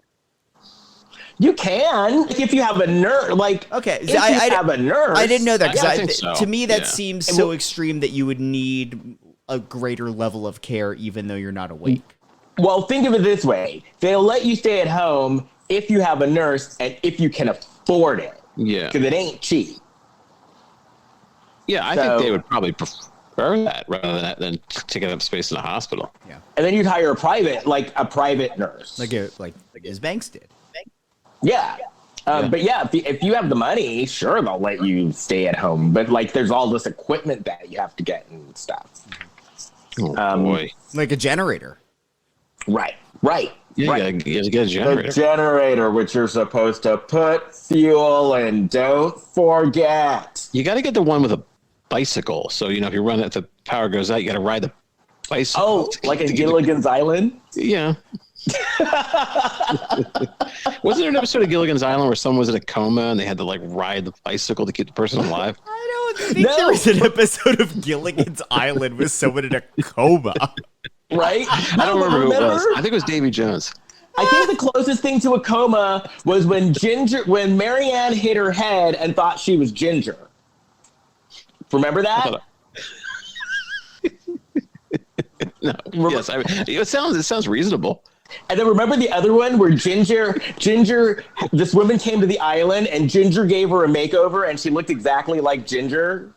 You can, if you have a nurse. Okay, if you have a nurse. I didn't know that I think so. To me that seems so extreme that you would need a greater level of care even though you're not awake. Well, think of it this way: they'll let you stay at home if you have a nurse and if you can afford it. Yeah, because it ain't cheap. Yeah, I think they would probably prefer that rather than taking up space in a hospital. Yeah, and then you'd hire a private nurse, like as Banks did. Yeah. But if you have the money, sure, they'll let you stay at home. But there's all this equipment that you have to get and stuff. Oh, boy. Like a generator. Right. Yeah, right. You have to get a generator. The generator, which you're supposed to put fuel in. Don't forget. You got to get the one with a bicycle. So, if you run it, the power goes out, you got to ride the bicycle. Oh, like in Gilligan's Island? Yeah. Wasn't there an episode of Gilligan's Island where someone was in a coma and they had to ride the bicycle to keep the person alive? I don't think there was an episode of Gilligan's Island with someone in a coma. Right? I don't remember who it was. I think it was Davy Jones. I think the closest thing to a coma was when Marianne hit her head and thought she was Ginger. Remember that? No. Yes, it sounds reasonable. And then remember the other one where Ginger, this woman came to the island and Ginger gave her a makeover and she looked exactly like Ginger?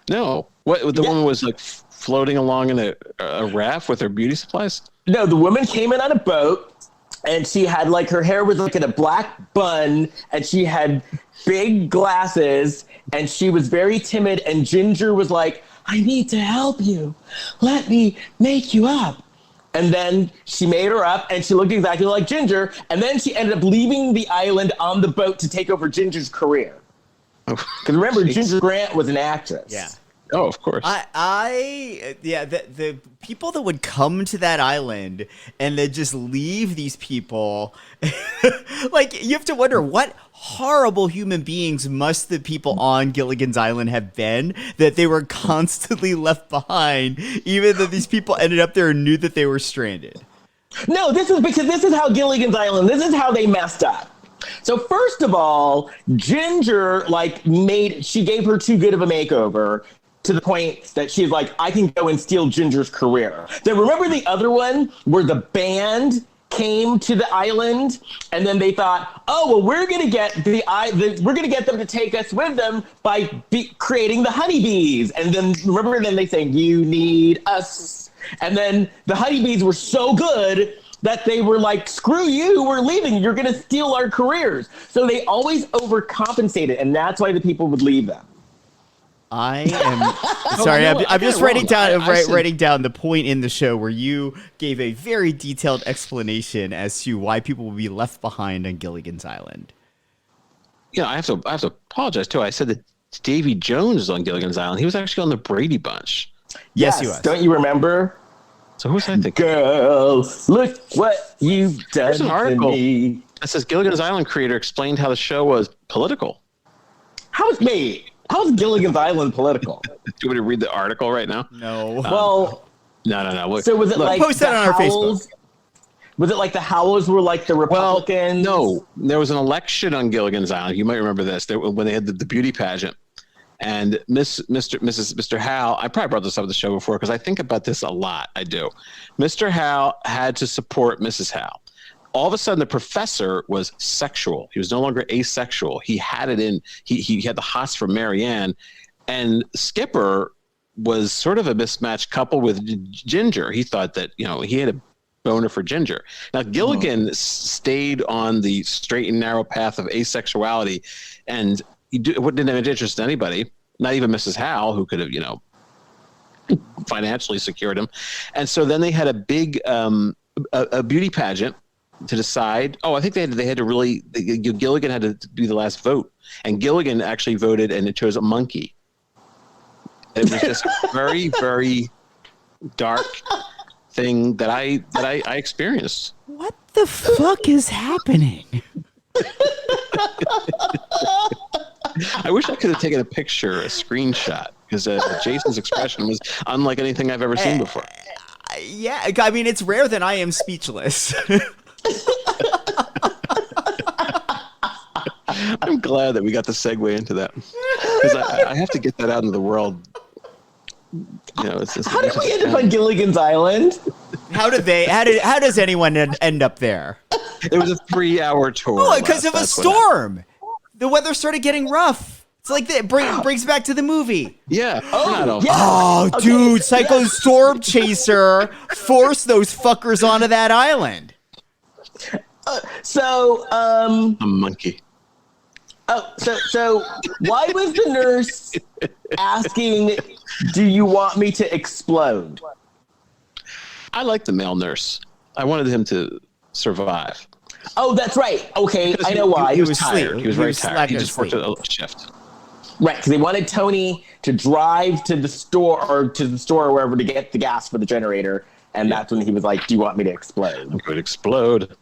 No. What the woman was floating along in a raft with her beauty supplies? No, the woman came in on a boat And she had like her hair was like in a black bun, and she had big glasses, and she was very timid. And Ginger was like, I need to help you. Let me make you up. And then she made her up, and she looked exactly like Ginger. And then she ended up leaving the island on the boat to take over Ginger's career. Because remember, Ginger Grant was an actress. Yeah. Oh, of course. The people that would come to that island and then just leave these people, like, you have to wonder what horrible human beings must the people on Gilligan's Island have been that they were constantly left behind, even though these people ended up there and knew that they were stranded. No, this is how Gilligan's Island, this is how they messed up. So first of all, Ginger, she gave her too good of a makeover to the point that she's like, I can go and steal Ginger's career. Then remember the other one where the band came to the island and then they thought, oh, well, we're going to get we're going to get them to take us with them by creating the honeybees. And then remember, then they say, you need us. And then the honeybees were so good that they were like, screw you, we're leaving. You're going to steal our careers. So they always overcompensated, and that's why the people would leave them. I am sorry. I'm just writing down the point in the show where you gave a very detailed explanation as to why people will be left behind on Gilligan's Island. Yeah, I have to apologize too. I said that Davy Jones was on Gilligan's Island. He was actually on the Brady Bunch. Yes, he was. Don't you remember? So who's I thinking? Girl, look what you've done. There's an article to me. that says Gilligan's Island creator explained how the show was political. How's Gilligan's Island political? Do you want me to read the article right now? No. Well, No. So was it like post that on our Facebook? Was it like the Howells were like the Republicans? No, there was an election on Gilligan's Island. You might remember this when they had the beauty pageant, and Mr. Howe. I probably brought this up on the show before because I think about this a lot. I do. Mr. Howe had to support Mrs. Howe. All of a sudden, the professor was sexual. He was no longer asexual. He had it in. He had the hots for Marianne, and Skipper was sort of a mismatched couple with Ginger. He thought that he had a boner for Ginger. Now Gilligan stayed on the straight and narrow path of asexuality, and it didn't have interest in anybody, not even Mrs. Howe, who could have financially secured him. And so then they had a big a beauty pageant to decide. Oh, I think they had to really. Gilligan had to be the last vote, and Gilligan actually voted, and it chose a monkey. It was just very, very dark thing that I experienced. What the fuck is happening? I wish I could have taken a picture, a screenshot, because Jason's expression was unlike anything I've ever seen before. Yeah, I mean, it's rare that I am speechless. I'm glad that we got the segue into that, because I have to get that out into the world. How did we end up on Gilligan's Island? How does anyone end up there? It was a 3-hour tour. Oh, because of a storm. The weather started getting rough. It's like that brings back to the movie. Yeah. Dude, Psycho Stormchaser forced those fuckers onto that island. A monkey. Oh, so why was the nurse asking, do you want me to explode? I like the male nurse. I wanted him to survive. Oh, that's right. Okay, I know why. He was tired. He was very tired. He just worked a shift. Right, because they wanted Tony to drive to the store or wherever to get the gas for the generator, and that's when he was like, do you want me to explode? I'm going to explode.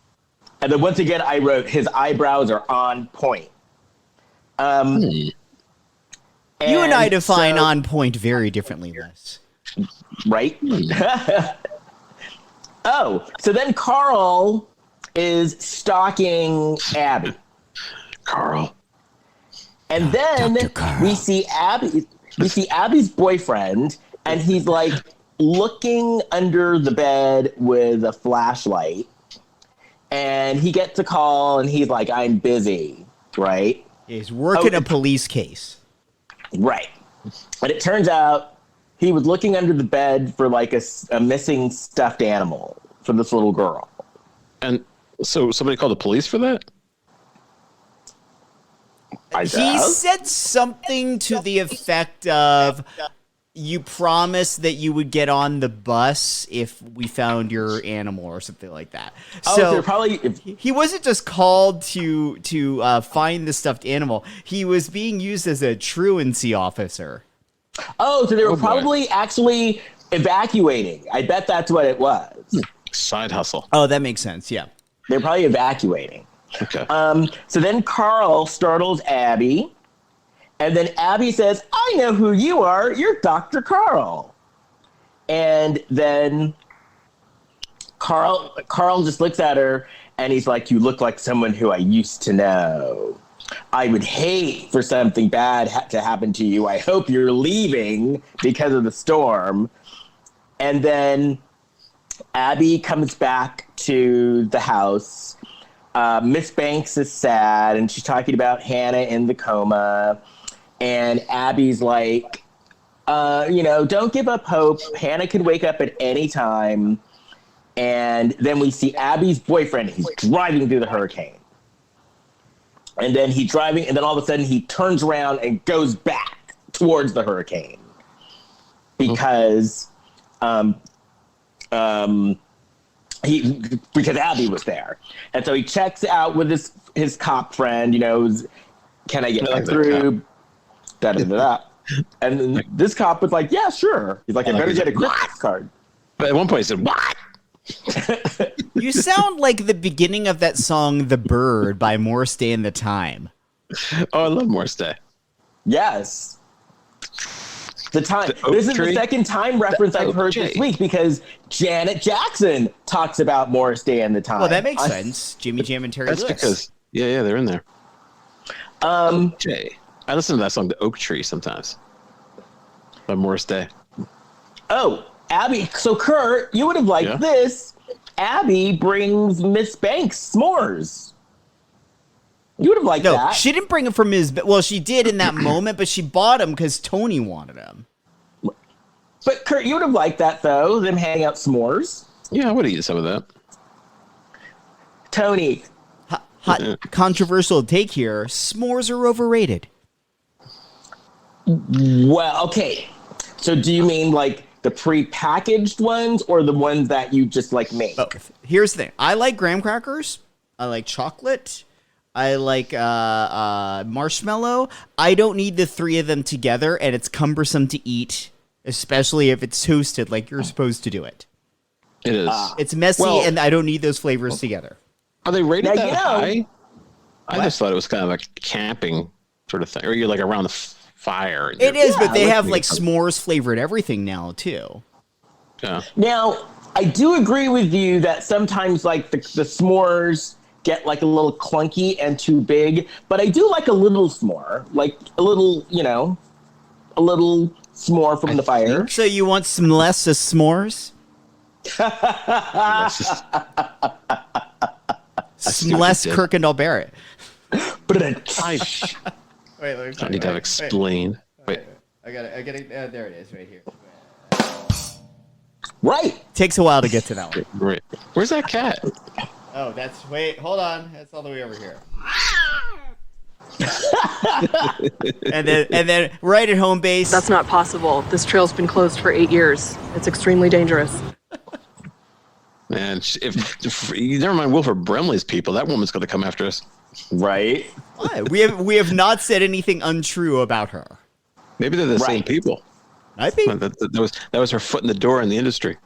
And then once again, I wrote, his eyebrows are on point. You and I define on point very differently, Les. Right? Oh, so then Carl is stalking Abby. Carl. And then we see Abby's boyfriend, and he's like looking under the bed with a flashlight. And he gets a call, and he's like, I'm busy, right? He's working a police case. Right. And it turns out he was looking under the bed for like a missing stuffed animal for this little girl. And So somebody called the police for that? He said something to the effect of, you promised that you would get on the bus if we found your animal or something like that. So he wasn't just called to find the stuffed animal. He was being used as a truancy officer. Oh, so they were probably actually evacuating. I bet that's what it was. Side hustle. Oh, that makes sense. Yeah. They're probably evacuating. Okay. So then Carl startles Abby. And then Abby says, I know who you are. You're Dr. Carl. And then Carl just looks at her and he's like, you look like someone who I used to know. I would hate for something bad to happen to you. I hope you're leaving because of the storm. And then Abby comes back to the house. Miss Banks is sad and she's talking about Hannah in the coma. And Abby's like, don't give up hope. Hannah could wake up at any time. And then we see Abby's boyfriend. He's driving through the hurricane. And then all of a sudden he turns around and goes back towards the hurricane. Because because Abby was there. And so he checks out with his cop friend, can I get through? Da-da-da-da. And then this cop was like, yeah, sure. He's like, I better get a Christmas card. But at one point he said, what? You sound like the beginning of that song, The Bird by Morris Day and the Time. Oh, I love Morris Day. Yes. This is the second time reference I've heard this week because Janet Jackson talks about Morris Day and the Time. Well, that makes sense. Jimmy Jam and Terry Lewis. That's because, yeah, they're in there. Jay. I listen to that song, The Oak Tree, sometimes. By Morris Day. Oh, Abby. So, Kurt, you would have liked this. Abby brings Miss Banks s'mores. You would have liked that. No, she didn't bring them from well, she did in that moment, but she bought them because Tony wanted them. But, Kurt, you would have liked that, though, them handing out s'mores. Yeah, I would have eaten some of that. Tony. Hot controversial take here. S'mores are overrated. Well, okay. So do you mean like the pre-packaged ones or the ones that you just like make? Both. Here's the thing. I like graham crackers. I like chocolate. I like marshmallow. I don't need the three of them together, and it's cumbersome to eat, especially if it's toasted like you're supposed to do it. It is. It's messy, and I don't need those flavors together. Are they rated that high? I What? just thought it was kind of like camping sort of thing. Or you're like around the fire. It is, but they have like s'mores flavored everything now, too. Yeah. Now, I do agree with you that sometimes like the s'mores get like a little clunky and too big, but I do like a little s'more, like a little, a little s'more from the fire. So you want some less of s'mores? Some less Kirkendall Barrett. I need to have explained. Wait. I got it. There it is, right here. Right. Takes a while to get to that one. Right. Where's that cat? Oh, hold on. That's all the way over here. and then right at home base. That's not possible. This trail's been closed for 8 years. It's extremely dangerous. Man, if you never mind Wilford Brimley's people, that woman's going to come after us. Right. Why? We have not said anything untrue about her. Maybe they're the same people. Might be. That was her foot in the door in the industry.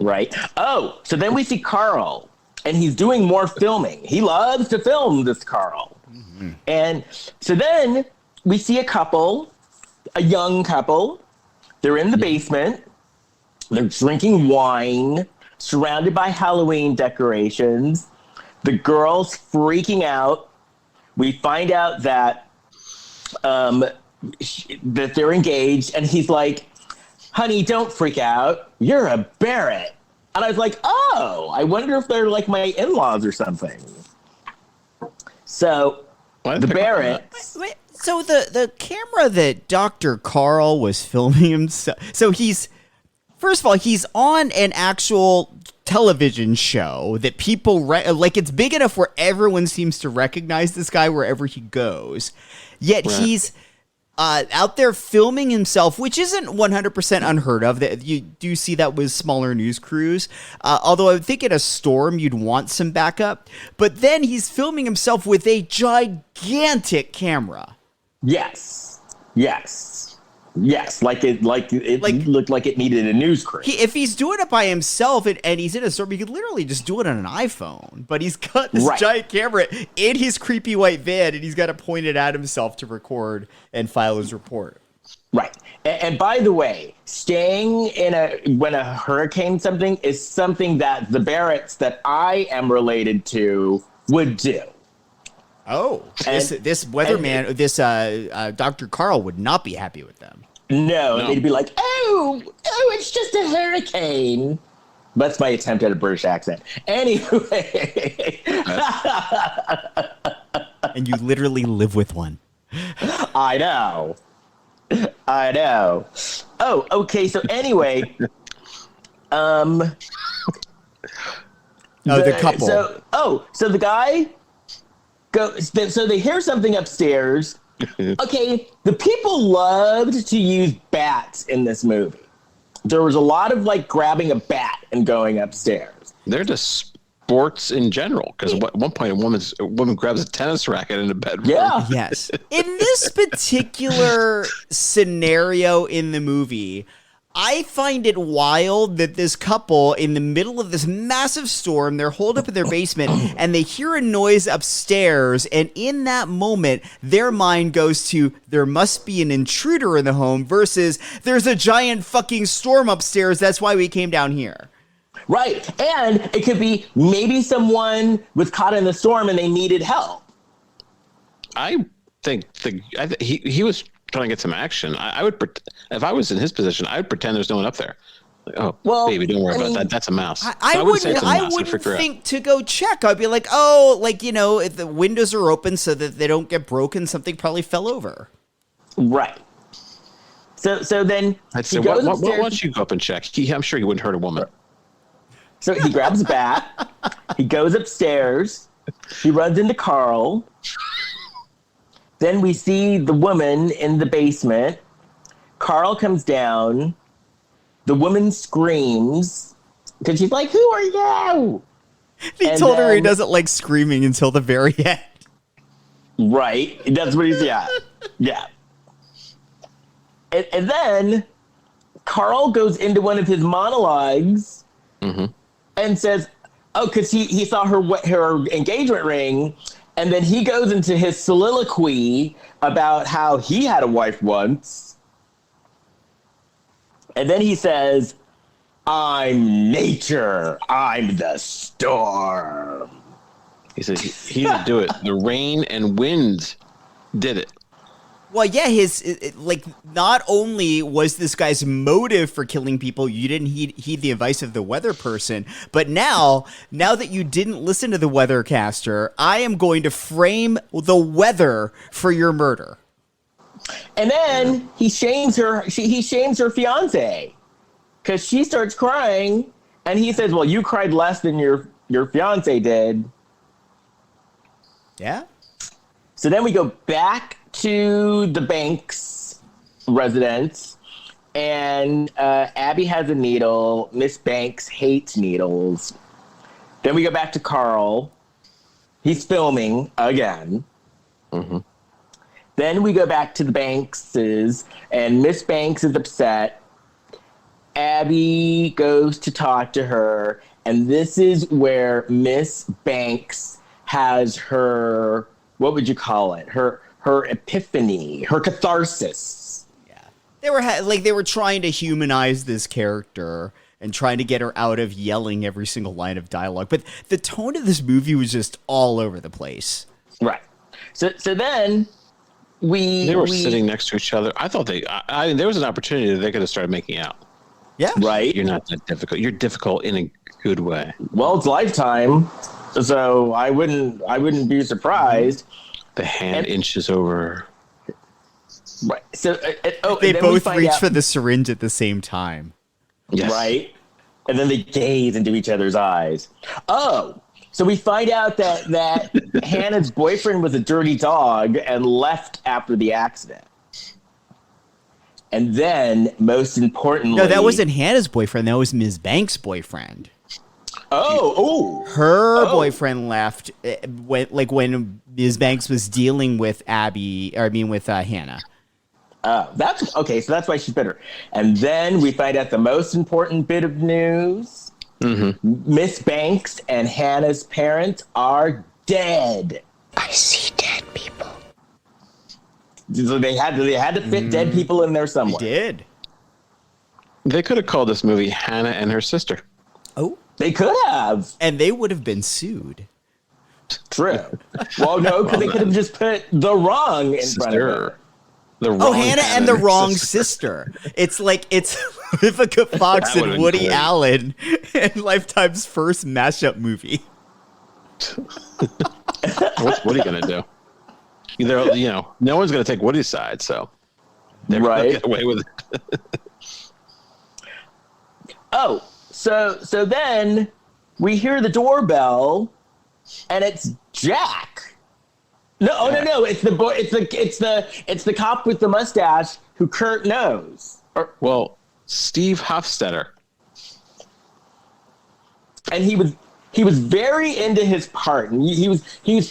Right. Oh, so then we see Carl, and he's doing more filming. He loves to film, this Carl. Mm-hmm. And so then we see a young couple. They're in the basement. They're drinking wine, surrounded by Halloween decorations. The girl's freaking out. We find out that that they're engaged, and he's like, honey, don't freak out. You're a Barrett. And I was like, oh, I wonder if they're like my in-laws or something. So the Barretts. Wait, so the camera that Dr. Carl was filming himself. So first of all, he's on an actual television show that people like. It's big enough where everyone seems to recognize this guy wherever he goes. Yet he's out there filming himself, which isn't 100% unheard of. That you do see that with smaller news crews. Although I would think in a storm you'd want some backup. But then he's filming himself with a gigantic camera. Yes. Like it looked like it needed a news crew. If he's doing it by himself and he's in a storm, he could literally just do it on an iPhone. But he's got this giant camera in his creepy white van, and he's got to point it at himself to record and file his report. Right. And by the way, staying when a hurricane something is something that the Barretts that I am related to would do. Oh, this weatherman, this Dr. Carl would not be happy with them. No, they'd be like, oh, it's just a hurricane. That's my attempt at a British accent. Anyway. And you literally live with one. I know. Oh, okay. So anyway, the couple. So the guy goes. So they hear something upstairs. Okay, the people loved to use bats in this movie. There was a lot of like grabbing a bat and going upstairs. They're just sports in general, because at one point a woman grabs a tennis racket in a bedroom. Yeah. Yes. In this particular scenario in the movie, I find it wild that this couple, in the middle of this massive storm, they're holed up in their basement and they hear a noise upstairs. And in that moment, their mind goes to, there must be an intruder in the home, versus there's a giant fucking storm upstairs. That's why we came down here. Right. And it could be maybe someone was caught in the storm and they needed help. I think he was trying to get some action. I would, if I was in his position, I would pretend there's no one up there. Like, oh, well, baby, don't worry about that. That's a mouse. I wouldn't think to go check. I'd be like, oh, like, you know, if the windows are open so that they don't get broken, something probably fell over. Right. So then I'd say, why don't you go up and check? I'm sure he wouldn't hurt a woman. So he grabs a bat. He goes upstairs. He runs into Carl. Then we see the woman in the basement. Carl comes down. The woman screams because she's like, "Who are you?" He told her he doesn't like screaming until the very end. Right. That's what he's, yeah. And then Carl goes into one of his monologues and says, oh, because he saw her engagement ring. And then he goes into his soliloquy about how he had a wife once. And then he says, I'm nature. I'm the storm. He said he didn't do it. The rain and wind did it. Well, yeah, not only was this guy's motive for killing people, you didn't heed the advice of the weather person, but now that you didn't listen to the weathercaster, I am going to frame the weather for your murder. And then he shames her. He shames her fiance because she starts crying, and he says, "Well, you cried less than your fiance did." Yeah. So then we go back to the Banks residence, and Abby has a needle. Miss Banks hates needles. Then we go back to Carl. He's filming again. Mm-hmm. Then we go back to the Bankses, and Miss Banks is upset. Abby goes to talk to her, and this is where Miss Banks has her, what would you call it? Her epiphany, her catharsis. Yeah, they were trying to humanize this character and trying to get her out of yelling every single line of dialogue. But the tone of this movie was just all over the place. Right. So then they were sitting next to each other. I thought there was an opportunity that they could have started making out. Yeah. Right. You're not that difficult. You're difficult in a good way. Well, it's Lifetime, so I wouldn't be surprised. The hand inches over. Right. So they both reach for the syringe at the same time. Yes. Right. And then they gaze into each other's eyes. Oh, so we find out that Hannah's boyfriend was a dirty dog and left after the accident. And then, most importantly... No, that wasn't Hannah's boyfriend. That was Ms. Banks' boyfriend. Her boyfriend left when Ms. Banks was dealing with Hannah. That's okay. So that's why she's bitter. And then we find out the most important bit of news: Miss Banks and Hannah's parents are dead. I see dead people. So they had to fit dead people in there somewhere. They did. They could have called this movie Hannah and Her Sister. Oh, they could have, and they would have been sued. True. Well, no, because they could have just put the wrong in front of her. Hannah and the wrong sister. It's like it's Vivica Fox and Woody Allen in Lifetime's first mashup movie. What's Woody gonna do? Either no one's gonna take Woody's side, so they're gonna get away with it. So then we hear the doorbell, and it's Jack. No, it's the boy. It's the cop with the mustache who Kurt knows. Steve Hofstetter. And he was very into his part, and he was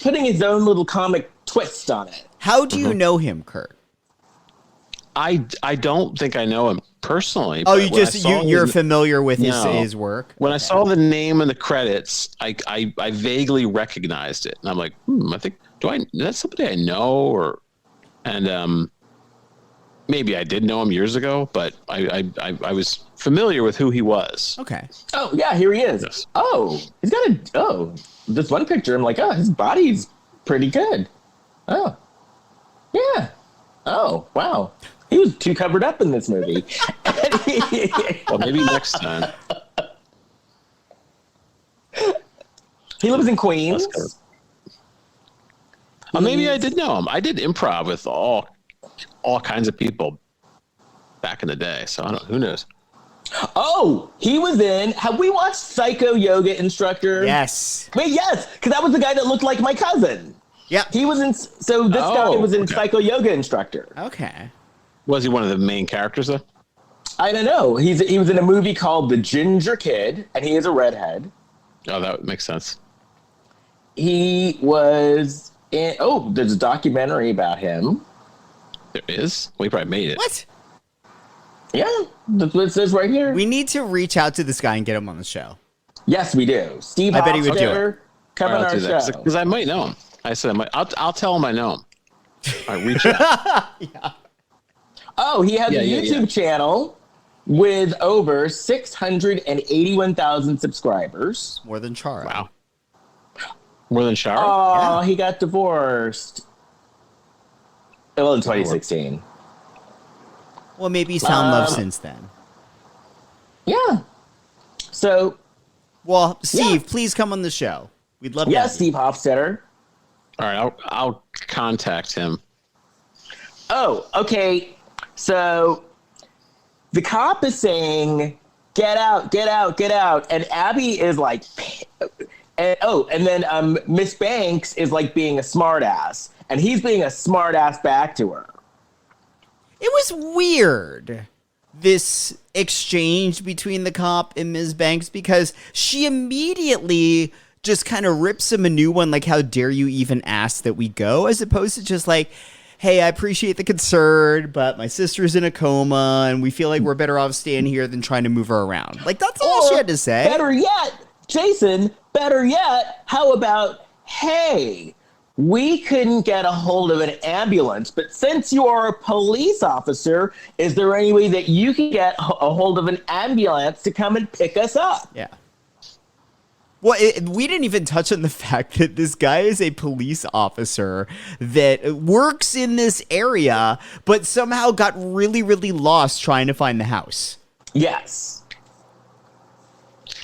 putting his own little comic twist on it. How do you know him, Kurt? I don't think I know him personally. Oh, you're familiar with his work? When I saw the name in the credits, I vaguely recognized it, and I'm like, I think that's somebody I know, and maybe I did know him years ago, but I was familiar with who he was. Okay. Oh yeah, here he is. Yes. Oh, he's got this one picture. I'm like, his body's pretty good. Oh, yeah. Oh, wow. He was too covered up in this movie. Well, maybe next time. He lives in Queens. Maybe I did know him. I did improv with all kinds of people back in the day, so who knows? Oh, he was in. Have we watched Psycho Yoga Instructor? Yes. Wait, yes, because that was the guy that looked like my cousin. Yeah. He was in. So this guy was in Psycho Yoga Instructor. Okay. Was he one of the main characters though? I don't know. He was in a movie called The Ginger Kid, and he is a redhead. Oh, that makes sense. He was in. Oh, there's a documentary about him. There is? Well, he probably made it. What? Yeah, that's what it says right here. We need to reach out to this guy and get him on the show. Yes, we do. Steve, I bet he would do it. Come on our show because I might know him. I said I might. I'll tell him I know him. All right, reach out. Yeah. Oh, he has a YouTube channel with over 681,000 subscribers. More than Charo. Wow. More than Charo? Oh, he got divorced. Well, in 2016. Well, maybe he's found love since then. Yeah. So. Well, Steve, please come on the show. We'd love to. Yeah, Steve Hofstetter. All right, I'll contact him. Oh, okay. So the cop is saying, "Get out, get out, get out," and Abby is like, and then Miss Banks is like being a smartass, and he's being a smartass back to her. It was weird, this exchange between the cop and Ms. Banks, because she immediately just kind of rips him a new one, like, how dare you even ask that we go, as opposed to just like, hey, I appreciate the concern, but my sister's in a coma, and we feel like we're better off staying here than trying to move her around. Like, that's all she had to say. Better yet, Jason, how about, hey, we couldn't get a hold of an ambulance, but since you are a police officer, is there any way that you can get a hold of an ambulance to come and pick us up? Yeah. Well, we didn't even touch on the fact that this guy is a police officer that works in this area, but somehow got really, really lost trying to find the house. Yes.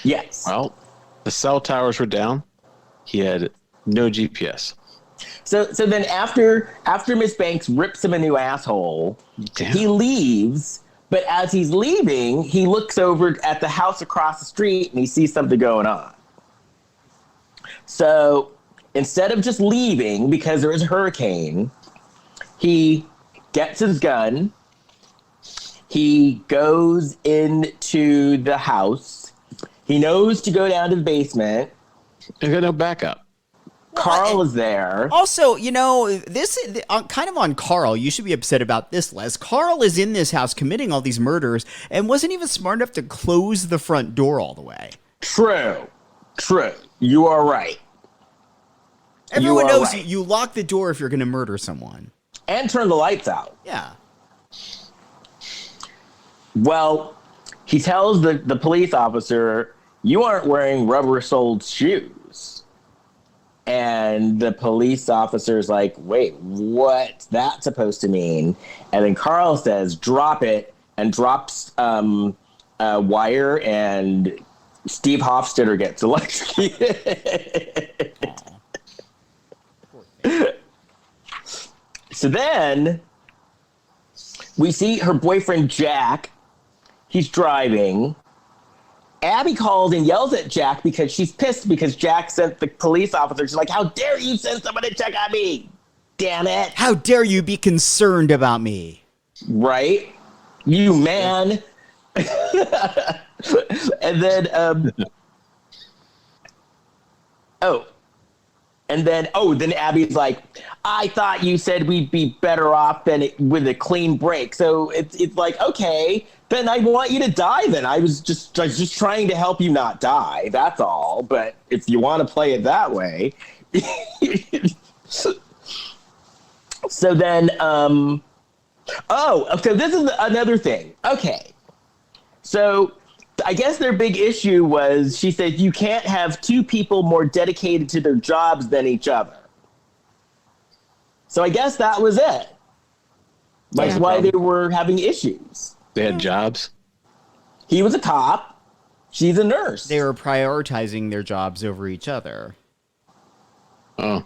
Yes. Well, the cell towers were down. He had no GPS. So then after Miss Banks rips him a new asshole, he leaves, But as he's leaving, he looks over at the house across the street and he sees something going on. So instead of just leaving because there is a hurricane, he gets his gun. He goes into the house. He knows to go down to the basement. You got no backup. Carl is there. Also, this is kind of on Carl. You should be upset about this, Les. Carl is in this house committing all these murders and wasn't even smart enough to close the front door all the way. True. You are right. Everyone knows you lock the door if you're going to murder someone. And turn the lights out. Yeah. Well, he tells the police officer, you aren't wearing rubber-soled shoes. And the police officer's like, wait, what's that supposed to mean? And then Carl says, drop it, and drops a wire, and Steve Hofstadter gets electrocuted. So then we see her boyfriend, Jack. He's driving. Abby calls and yells at Jack because she's pissed because Jack sent the police officer. She's like, how dare you send someone to check on me? Damn it. How dare you be concerned about me? Right? You man. And then, then Abby's like, I thought you said we'd be better off with a clean break. So it's like, okay, then I want you to die then. I was just trying to help you not die. That's all. But if you want to play it that way. So then, so this is another thing. Okay. So I guess their big issue was, she said, you can't have two people more dedicated to their jobs than each other. So I guess that was it. That's why they were having issues. They had jobs. He was a cop. She's a nurse. They were prioritizing their jobs over each other. Oh.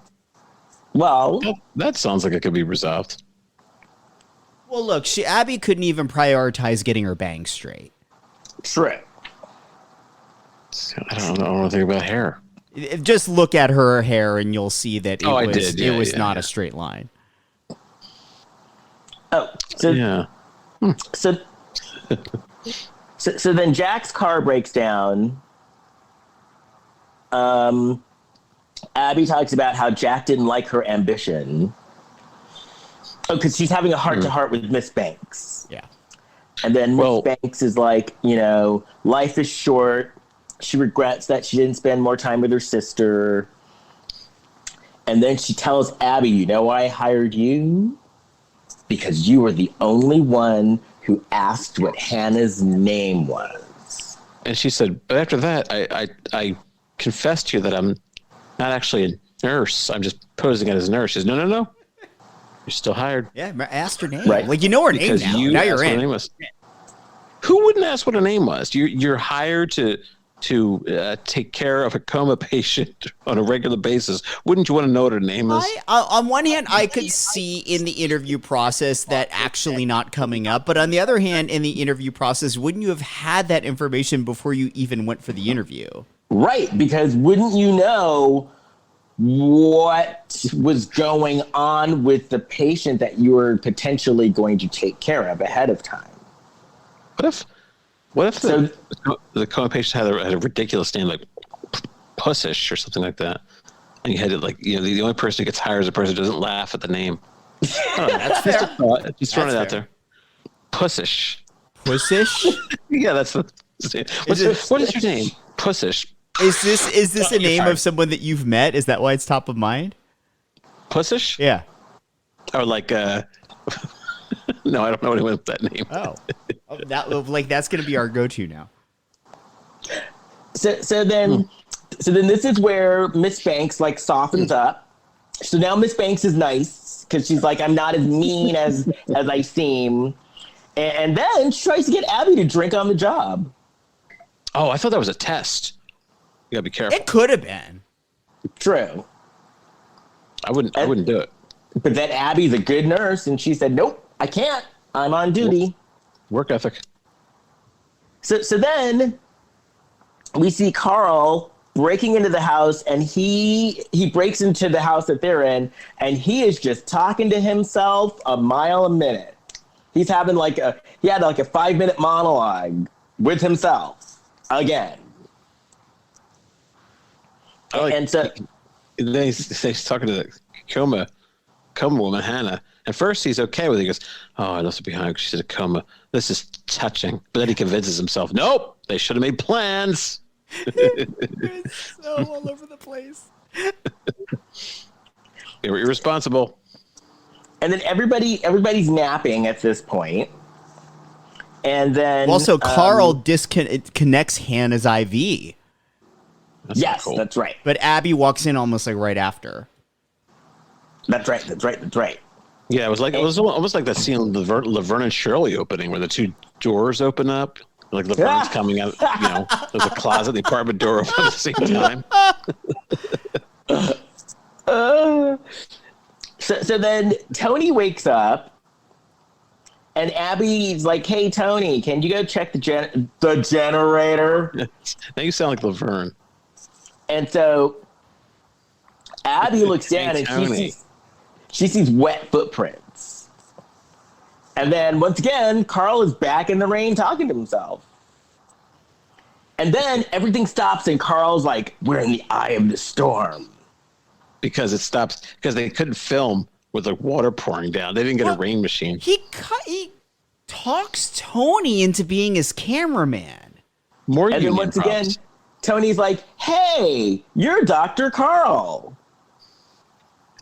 Well, that sounds like it could be resolved. Well, look, Abby couldn't even prioritize getting her bangs straight. True. I don't know anything about hair. Just look at her hair and you'll see that it was not a straight line. Oh, so yeah. So then Jack's car breaks down. Abby talks about how Jack didn't like her ambition. Oh, because she's having a heart-to-heart with Miss Banks. Yeah. And then Miss Banks is like, life is short. She regrets that she didn't spend more time with her sister. And then she tells Abby, you know why I hired you? Because you were the only one who asked what Hannah's name was. And she said, but after that, I confessed to you that I'm not actually a nurse. I'm just posing as a nurse. She says, no. You're still hired. Yeah, asked her name. Right. Like, you know her name now. Now you're in. What her name was. Who wouldn't ask what her name was? You're hired to take care of a coma patient on a regular basis. Wouldn't you want to know what her name is? On one hand, I could see in the interview process that actually not coming up. But on the other hand, in the interview process, wouldn't you have had that information before you even went for the interview? Right, because wouldn't you know what was going on with the patient that you were potentially going to take care of ahead of time? What if the coma patient had a ridiculous name like Pussish or something like that, and you had to the only person who gets hired is a person who doesn't laugh at the name. That's fair. Just throwing it out there. Pussish. Pussish? Yeah, that's what is your name? Pussish. Is this a name of someone that you've met? Is that why it's top of mind? Pussish? Yeah. Or like no, I don't know anyone with that name. Oh, that's going to be our go-to now. So then this is where Miss Banks softens up. So now Miss Banks is nice because she's like, I'm not as mean as I seem. And then she tries to get Abby to drink on the job. Oh, I thought that was a test. You gotta be careful. It could have been. True. I wouldn't do it. But then Abby's a good nurse, and she said, nope, I can't. I'm on duty. Work ethic. So then we see Carl breaking into the house, and he breaks into the house that they're in, and he is just talking to himself a mile a minute. He's having he had like a 5-minute monologue with himself again. And so then he's talking to the coma woman, Hannah. At first, he's okay with it. He goes, "Oh, I left her behind. She's in a coma. This is touching." But then he convinces himself, "Nope, they should have made plans." It's so all over the place. They were irresponsible. And then everybody's napping at this point. And then Also, Carl disconnects Hannah's IV. Yes, cool. that's right. But Abby walks in almost like right after. That's right. Yeah, it was almost like that scene in Laverne and Shirley opening, where the two doors open up, like Laverne's coming out. There's a closet, the apartment door open at the same time. So then Tony wakes up, and Abby's like, "Hey, Tony, can you go check the generator?" Now you sound like Laverne. And so Abby looks down, and she sees wet footprints. And then once again, Carl is back in the rain talking to himself. And then everything stops, and Carl's like, "We're in the eye of the storm." Because it stops, because they couldn't film with like water pouring down. They didn't get a rain machine. He talks Tony into being his cameraman. More And then once again, Tony's like, "Hey, you're Dr. Carl."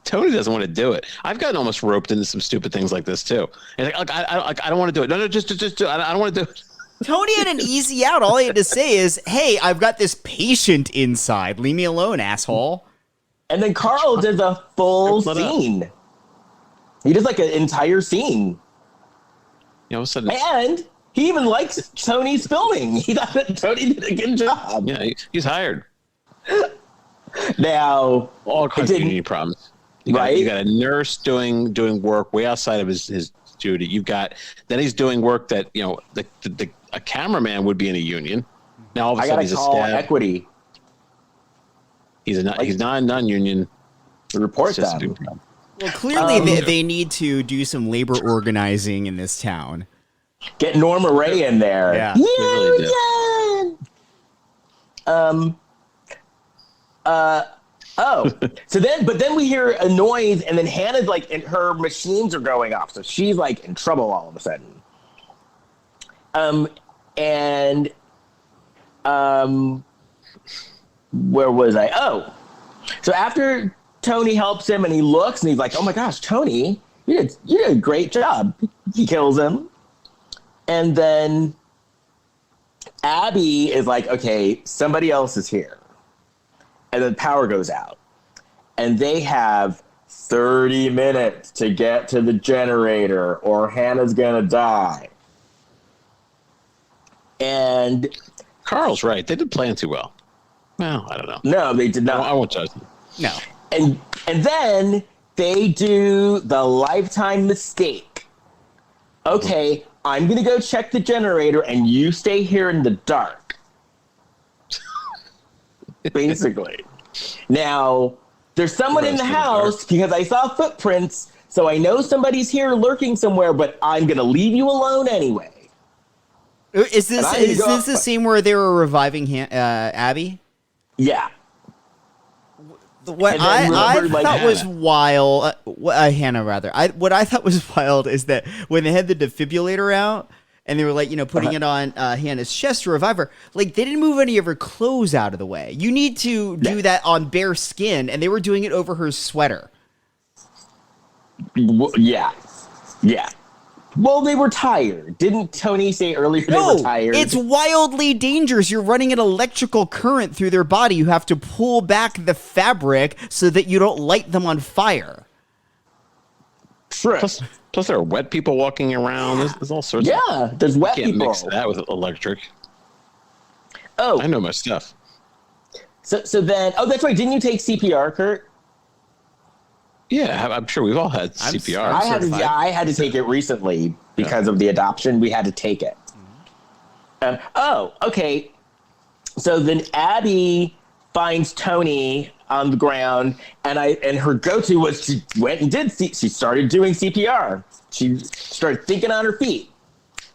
Tony doesn't want to do it. I've gotten almost roped into some stupid things like this too. And I don't want to do it. No, just do it. I don't want to do it. Tony had an easy out. All he had to say is, "Hey, I've got this patient inside. Leave me alone, asshole." And then Carl does a full scene. He does like an entire scene. All of a sudden, And he even likes Tony's filming. He thought that Tony did a good job. yeah, he's hired. Now, All kinds of union problems. You got a nurse doing work way outside of his duty. Then he's doing work that a cameraman would be in a union. Now all of a sudden he's a staff. Equity. He's not a non-union. Report them. Well, clearly they need to do some labor organizing in this town. Get Norma Ray in there. Yeah. Union! But then we hear a noise, and then Hannah's like, and her machines are going off, so she's like in trouble all of a sudden. Where was I? Oh, so after Tony helps him, and he looks, and he's like, "Oh my gosh, Tony, you did a great job." He kills him, and then Abby is like, "Okay, somebody else is here," and then power goes out, and they have 30 minutes to get to the generator, or Hannah's gonna die. And Carl's right. They didn't plan too well. Well, I don't know. no, they did not. I won't judge them. No. And then they do the Lifetime mistake. Okay, I'm going to go check the generator, and you stay here in the dark. Basically. Now, there's someone in the house because I saw footprints, so I know somebody's here lurking somewhere, but I'm going to leave you alone anyway. Is this the scene where they were reviving Abby? Yeah. What I thought was wild, Hannah rather. What I thought was wild is that when they had the defibrillator out and they were like, putting it on Hannah's chest to revive her, like they didn't move any of her clothes out of the way. You need to do that on bare skin, and they were doing it over her sweater. Yeah. Well, they were tired. Didn't Tony say earlier they were tired? It's wildly dangerous. You're running an electrical current through their body. You have to pull back the fabric so that you don't light them on fire. True. Plus there are wet people walking around. There's all sorts of... Yeah, there's wet You can't people. mix that with electric. Oh. I know my stuff. So then... Oh, that's right. Didn't you take CPR, Kurt? Yeah, I'm sure we've all had CPR. I had to take it recently because of the adoption. We had to take it. Okay. So then Abby finds Tony on the ground, and her go-to was she went and she started doing CPR. She started thinking on her feet,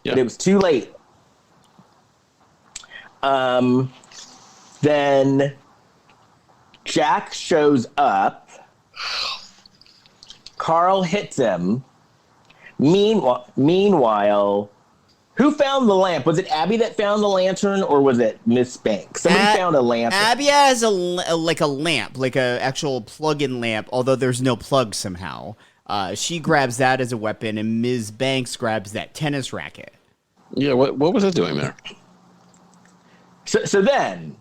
but it was too late. Then Jack shows up. Carl hits him. Meanwhile, who found the lamp? Was it Abby that found the lantern, or was it Miss Banks? Somebody found a lantern. Abby has a lamp, like a actual plug-in lamp, although there's no plug somehow. She grabs that as a weapon, and Ms. Banks grabs that tennis racket. Yeah, what was it doing there? So then,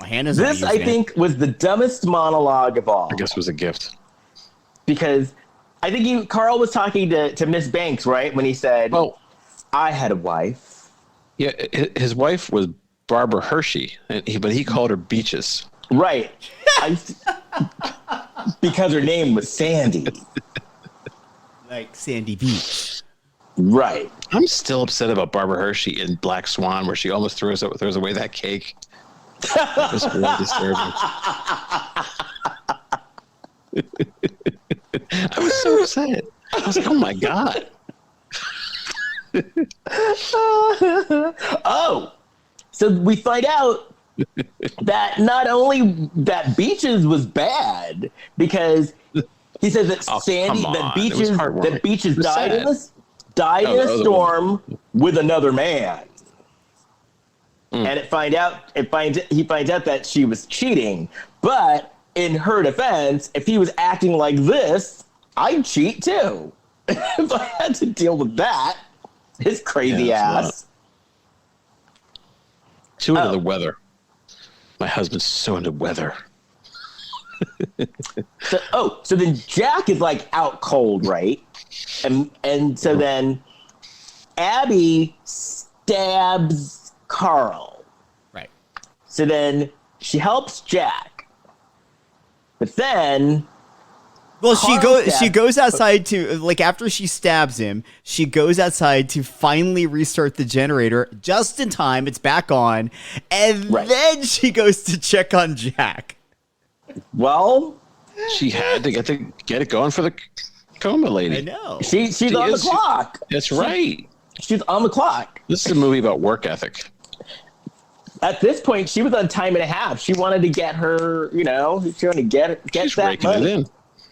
Hannah's this I think was the dumbest monologue of all. I guess it was a gift. Because I think Carl was talking to Miss Banks, right? When he said, "Well, I had a wife." Yeah, his wife was Barbara Hershey, but he called her Beaches. Right. Because her name was Sandy. Like Sandy Beach. Right. I'm still upset about Barbara Hershey in Black Swan, where she almost throws away that cake. That was really disturbing. I was so upset. I was like, oh my God. So we find out that not only that Beaches was bad, because he says that Beaches died in a storm with another man. And he finds out that she was cheating. But in her defense, if he was acting like this, I'd cheat too. If I had to deal with that, his crazy ass. Too into the weather. My husband's so into weather. So then Jack is like out cold, right? And so then Abby stabs Carl. Right. So then she helps Jack. But then she goes outside to, like, after she stabs him, she goes outside to finally restart the generator just in time. It's back on. And then she goes to check on Jack. Well, she had to get it going for the coma lady. I know. She's on the clock. That's right. She's on the clock. This is a movie about work ethic. At this point, she was on time and a half. She wanted to get her, she wanted to get that money. It in.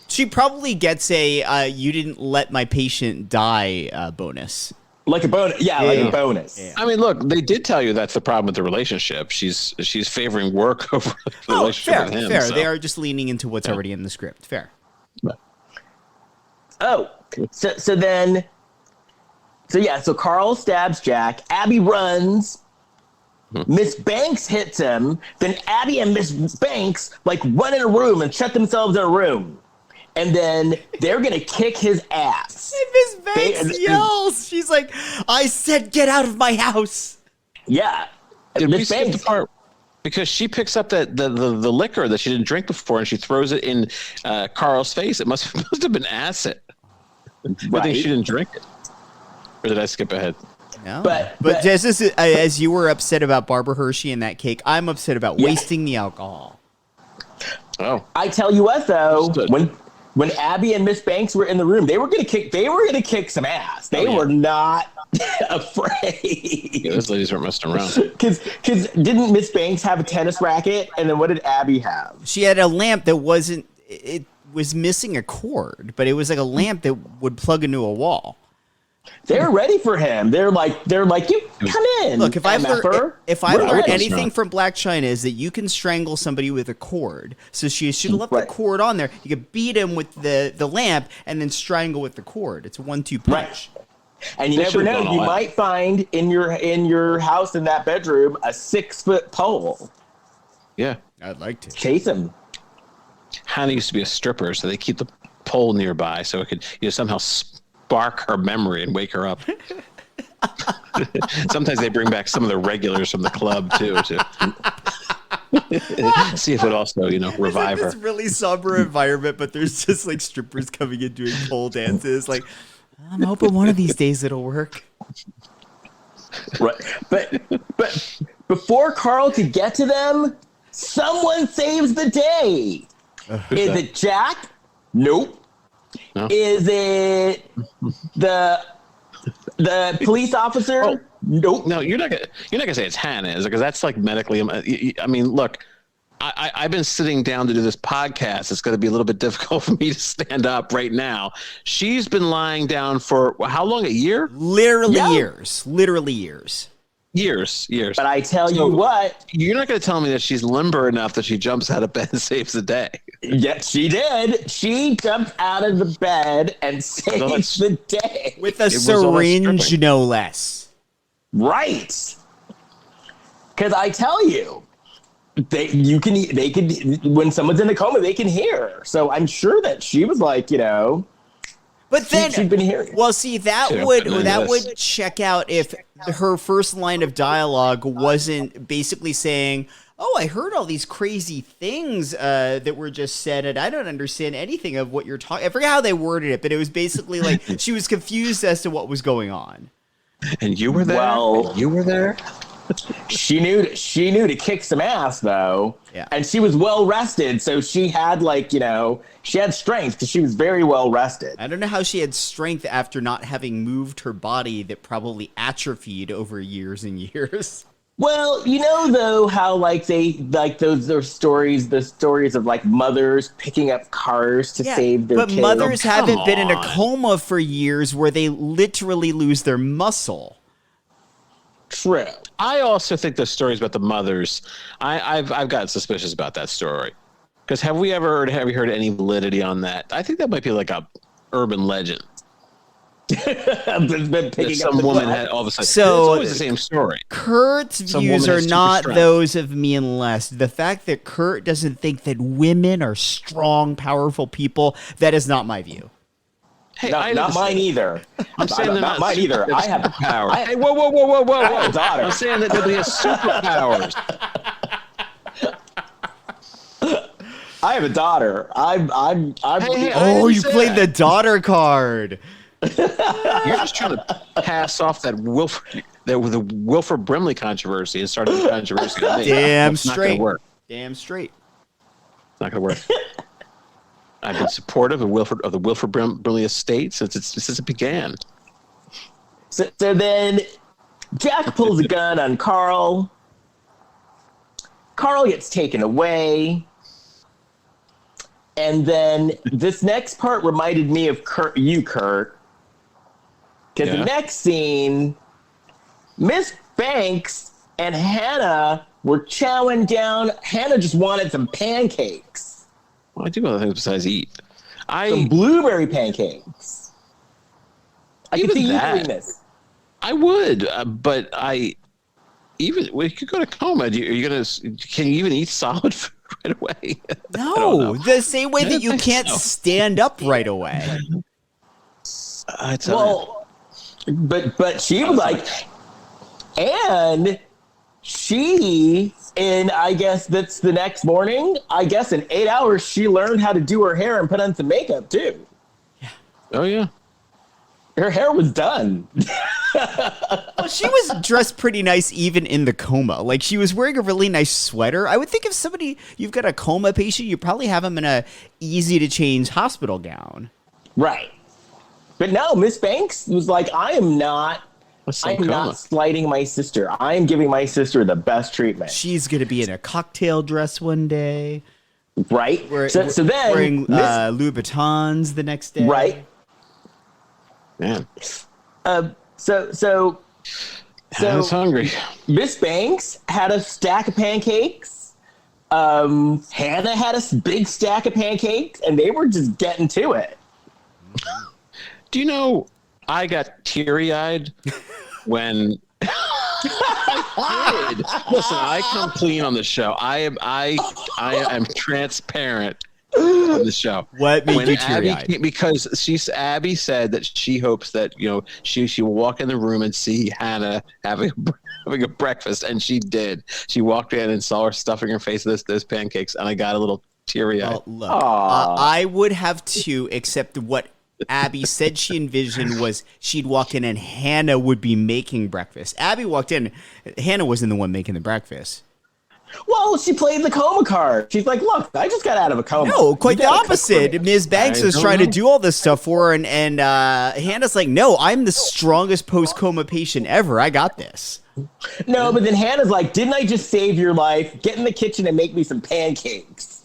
She probably gets a "you didn't let my patient die" bonus. Like a bonus, a bonus. Yeah. I mean, look, they did tell you that's the problem with the relationship. She's favoring work over the relationship with him. Fair. So. They are just leaning into what's already in the script. Fair. So Carl stabs Jack. Abby runs. Miss Banks hits him. Then Abby and Miss Banks run in a room and shut themselves in a room. And then they're going to kick his ass. And Miss Banks yells. She's like, "I said get out of my house." Yeah. Did we skip the part? Because she picks up the liquor that she didn't drink before and she throws it in Carl's face. It must have been acid. I think she didn't drink it. Or did I skip ahead? No. But just as you were upset about Barbara Hershey and that cake, I'm upset about wasting the alcohol. Oh. I tell you what, though, when Abby and Miss Banks were in the room, they were gonna kick some ass. They were not afraid. Yeah, those ladies weren't messing around. Because didn't Miss Banks have a tennis racket, and then what did Abby have? She had a lamp that wasn't. It was missing a cord, but it was like a lamp that would plug into a wall. They're ready for him. They're like, you come in. Look, if I've learned anything from Blac Chyna is that you can strangle somebody with a cord. So she should have left the cord on there. You could beat him with the lamp and then strangle with the cord. It's a 1-2 punch. Right. And you never know. You might find in your house in that bedroom a 6-foot pole. Yeah, I'd like to chase him. Hannah used to be a stripper, so they keep the pole nearby so it could somehow spark her memory and wake her up. Sometimes they bring back some of the regulars from the club too. See if it also, revive her. It's like this really somber environment, but there's just like strippers coming in doing pole dances. Like, I'm hoping one of these days it'll work. Right. But before Carl could get to them, someone saves the day. Is it Jack? Nope. No. Is it the police officer? Oh. Nope. No, you're not gonna say it's Hannah, is it? Because that's like medically. I mean, look, I've been sitting down to do this podcast. It's going to be a little bit difficult for me to stand up right now. She's been lying down for how long? A year? Literally years. Literally years. Years. But I tell you what, you're not going to tell me that she's limber enough that she jumps out of bed and saves the day. yes, she did. She jumped out of the bed and saved the day With a syringe, no less. Right. Because I tell you, they could when someone's in a coma, they can hear. So I'm sure that she was like, But then, she'd been hearing. Well, see, that would check out if her first line of dialogue wasn't basically saying, "Oh, I heard all these crazy things that were just said, and I don't understand anything of what you're talking." I forget how they worded it, but it was basically like she was confused as to what was going on. And you were there. Well, you were there. She knew to kick some ass though, yeah. And she was well rested, so she had she had strength because she was very well rested. I don't know how she had strength after not having moved her body that probably atrophied over years and years. Well, though how those stories, the stories of like mothers picking up cars to save their kids. But mothers haven't been in a coma for years where they literally lose their muscle. True. I also think the stories about the mothers, I've gotten suspicious about that story. Because have you heard any validity on that? I think that might be like a urban legend. Some woman had all of a sudden. So it's always the same story. Kurt's views are not those of me and Les. The fact that Kurt doesn't think that women are strong, powerful people, that is not my view. Hey, not mine either. I'm saying they're not mine either. I have power. Hey, whoa! I have a daughter. I'm saying that nobody has superpowers. I have a daughter. I'm you played the daughter card. You're just trying to pass off that the Wilford Brimley controversy and started the controversy. Damn it's straight. Not gonna work. Damn straight. It's not gonna work. I've been supportive of the Wilford Brimley estate since it began. So then Jack pulls a gun on Carl. Carl gets taken away. And then this next part reminded me of Kurt. Because the next scene, Miss Banks and Hannah were chowing down. Hannah just wanted some pancakes. Well, I do other things besides eat. Some blueberry pancakes. I can see you doing this. I would, but we could go to coma. Can you even eat solid food right away? No, the same way that you can't stand up right away. But she was like, and she, in I guess that's the next morning, I guess in 8 hours, she learned how to do her hair and put on some makeup too. Yeah. Oh yeah. Her hair was done. Well, she was dressed pretty nice even in the coma. Like, she was wearing a really nice sweater. I would think if you've got a coma patient, you probably have them in a easy-to-change hospital gown. Right. But no, Miss Banks was like, I'm not slighting my sister. I am giving my sister the best treatment. She's going to be in a cocktail dress one day. Right. So then wearing Louboutins the next day. Right. Man. So I was hungry. Miss Banks had a stack of pancakes. Hannah had a big stack of pancakes, and they were just getting to it. Do you know I got teary-eyed when I did. Listen, I come clean on the show. I am transparent. on the show. What made When you Abby teary-eyed? because Abby said that she hopes that she will walk in the room and see Hannah having a breakfast, and she did. She walked in and saw her stuffing her face with those pancakes, and I got a little teary-eyed. Well, look, I would have too, except what Abby said she envisioned was she'd walk in and Hannah would be making breakfast. Abby walked in, Hannah wasn't the one making the breakfast. Well, she played the coma card. She's like, look, I just got out of a coma. No, quite You the gotta cook for opposite. me." Ms. Banks was trying to do all this stuff for her, and Hannah's like, no, I'm the strongest post-coma patient ever. I got this. No, but then Hannah's like, didn't I just save your life? Get in the kitchen and make me some pancakes.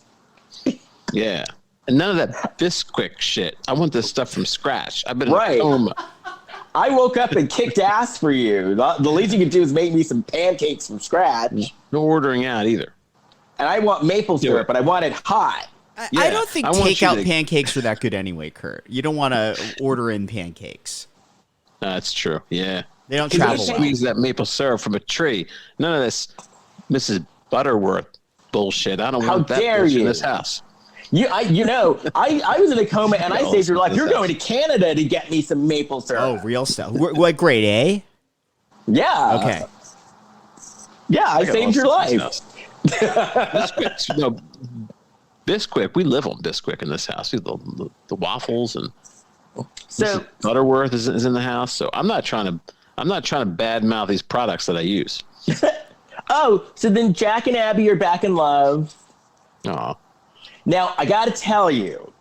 Yeah. And none of that Bisquick shit. I want this stuff from scratch. I've been Right. in a coma. I woke up and kicked ass for you. The least you could do is make me some pancakes from scratch. No ordering out either. And I want maple syrup, but I want it hot. I Yeah, don't think I want you takeout to- pancakes are that good anyway, Kurt. You don't want to order in pancakes. That's true. Yeah. They don't You gotta travel well. squeeze that maple syrup from a tree. None of this Mrs. Butterworth bullshit. I don't How want that dare bullshit in you. this house. I was in a coma and I saved your life. You're going to Canada to get me some maple syrup. Oh, real stuff. What grade, A? Yeah. Okay. Yeah, I saved your life. Bisquick, Bisquick. We live on Bisquick in this house. The waffles and So Mrs. Butterworth is in the house. So I'm not trying to badmouth these products that I use. so then Jack and Abby are back in love. Oh, Now, I got to tell you,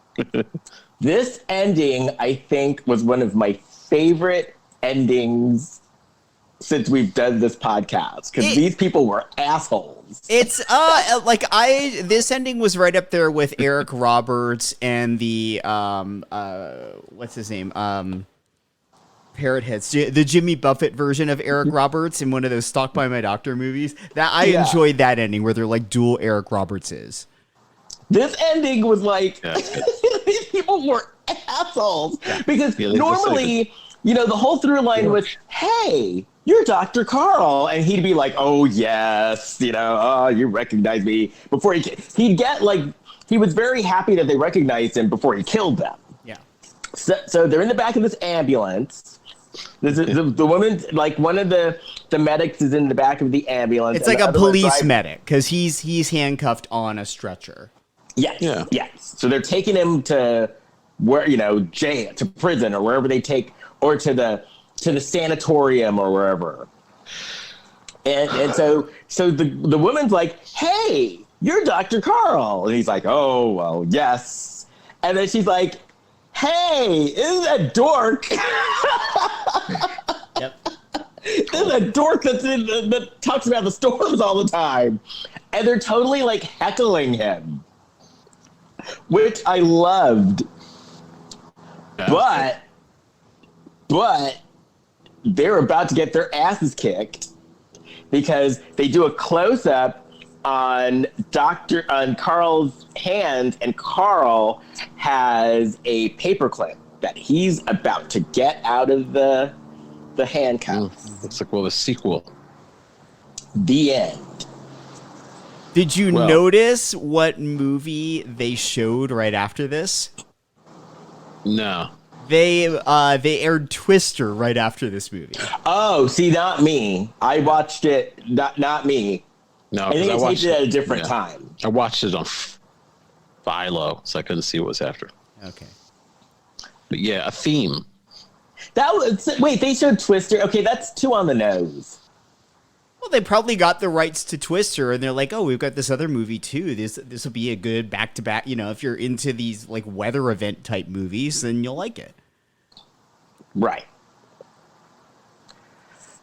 this ending, I think, was one of my favorite endings since we've done this podcast, because these people were assholes. It's this ending was right up there with Eric Roberts and the what's his name? Parrot Heads, the Jimmy Buffett version of Eric Roberts in one of those Stalked by My Doctor movies. That I enjoyed that ending where they're like dual Eric Robertses. This ending was like, these people were assholes. Because normally, the whole through line was, hey, you're Dr. Carl. And he'd be like, oh, yes, oh, you recognize me. Before he'd get like, he was very happy that they recognized him before he killed them. Yeah. So they're in the back of this ambulance. The woman, like one of the medics is in the back of the ambulance. It's like a police medic because he's handcuffed on a stretcher. Yes. Yeah. Yes. So they're taking him to where, jail, to prison or wherever they take, or to the sanatorium or wherever. And so the woman's like, hey, you're Dr. Carl. And he's like, oh, well, yes. And then she's like, hey, isn't that dork? Yep. Isn't that dork that talks about the storms all the time? And they're totally like heckling him, which I loved. But they're about to get their asses kicked because they do a close-up on Carl's hands, and Carl has a paperclip that he's about to get out of the handcuffs. Looks like the sequel. The end. Did you notice what movie they showed right after this? No. They aired Twister right after this movie. Oh, see, not me. I watched it. Not me. No, I think I watched taped it at a different time. I watched it on Philo, so I couldn't see what was after. Okay. But yeah, a theme. Wait, they showed Twister. Okay, that's too on the nose. Well, they probably got the rights to Twister, and they're like, "Oh, we've got this other movie too. This will be a good back-to-back. If you're into these like weather event type movies, then you'll like it." Right.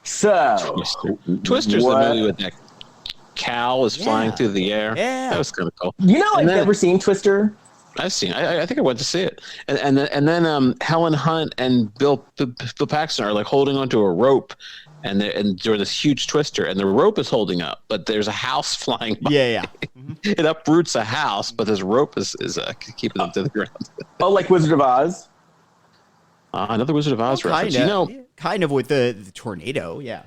So, Twister's the movie with that cow is flying through the air. Yeah, that was kind of cool. I've never seen Twister. I've seen. I think I went to see it, and then Helen Hunt and Bill Paxton are like holding onto a rope. And during this huge twister, and the rope is holding up, but there's a house flying by. Yeah. Mm-hmm. It uproots a house, but this rope is keeping them to the ground. Oh, like Wizard of Oz? Another Wizard of Oz reference. Kind of with the tornado, yeah.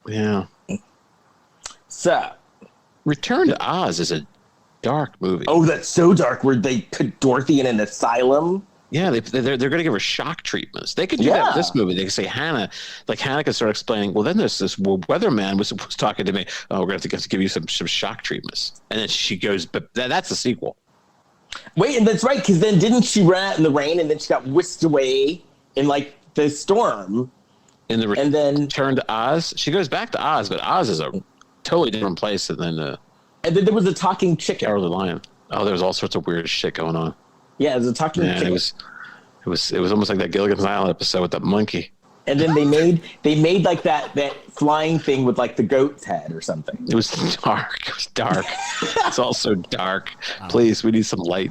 Yeah. So, Return to Oz is dark movie. Oh, that's so dark. Where they put Dorothy in an asylum. Yeah, they're going to give her shock treatments. They could do that with this movie. They could say Hannah could start explaining. Well, then there's this weatherman was talking to me. Oh, we're going to have to give you some shock treatments, and then she goes. But that's the sequel. Wait, and that's right, because then didn't she run out in the rain, and then she got whisked away in like the storm, And then Return to Oz. She goes back to Oz, but Oz is a totally different place than. And then there was a talking chicken. Cowardly Lion. Oh, there was all sorts of weird shit going on. Yeah, it was a talking chicken. It was almost like that Gilligan's Island episode with that monkey. And then they made like that flying thing with like the goat's head or something. It was dark. It was dark. It's all so dark. Please, we need some light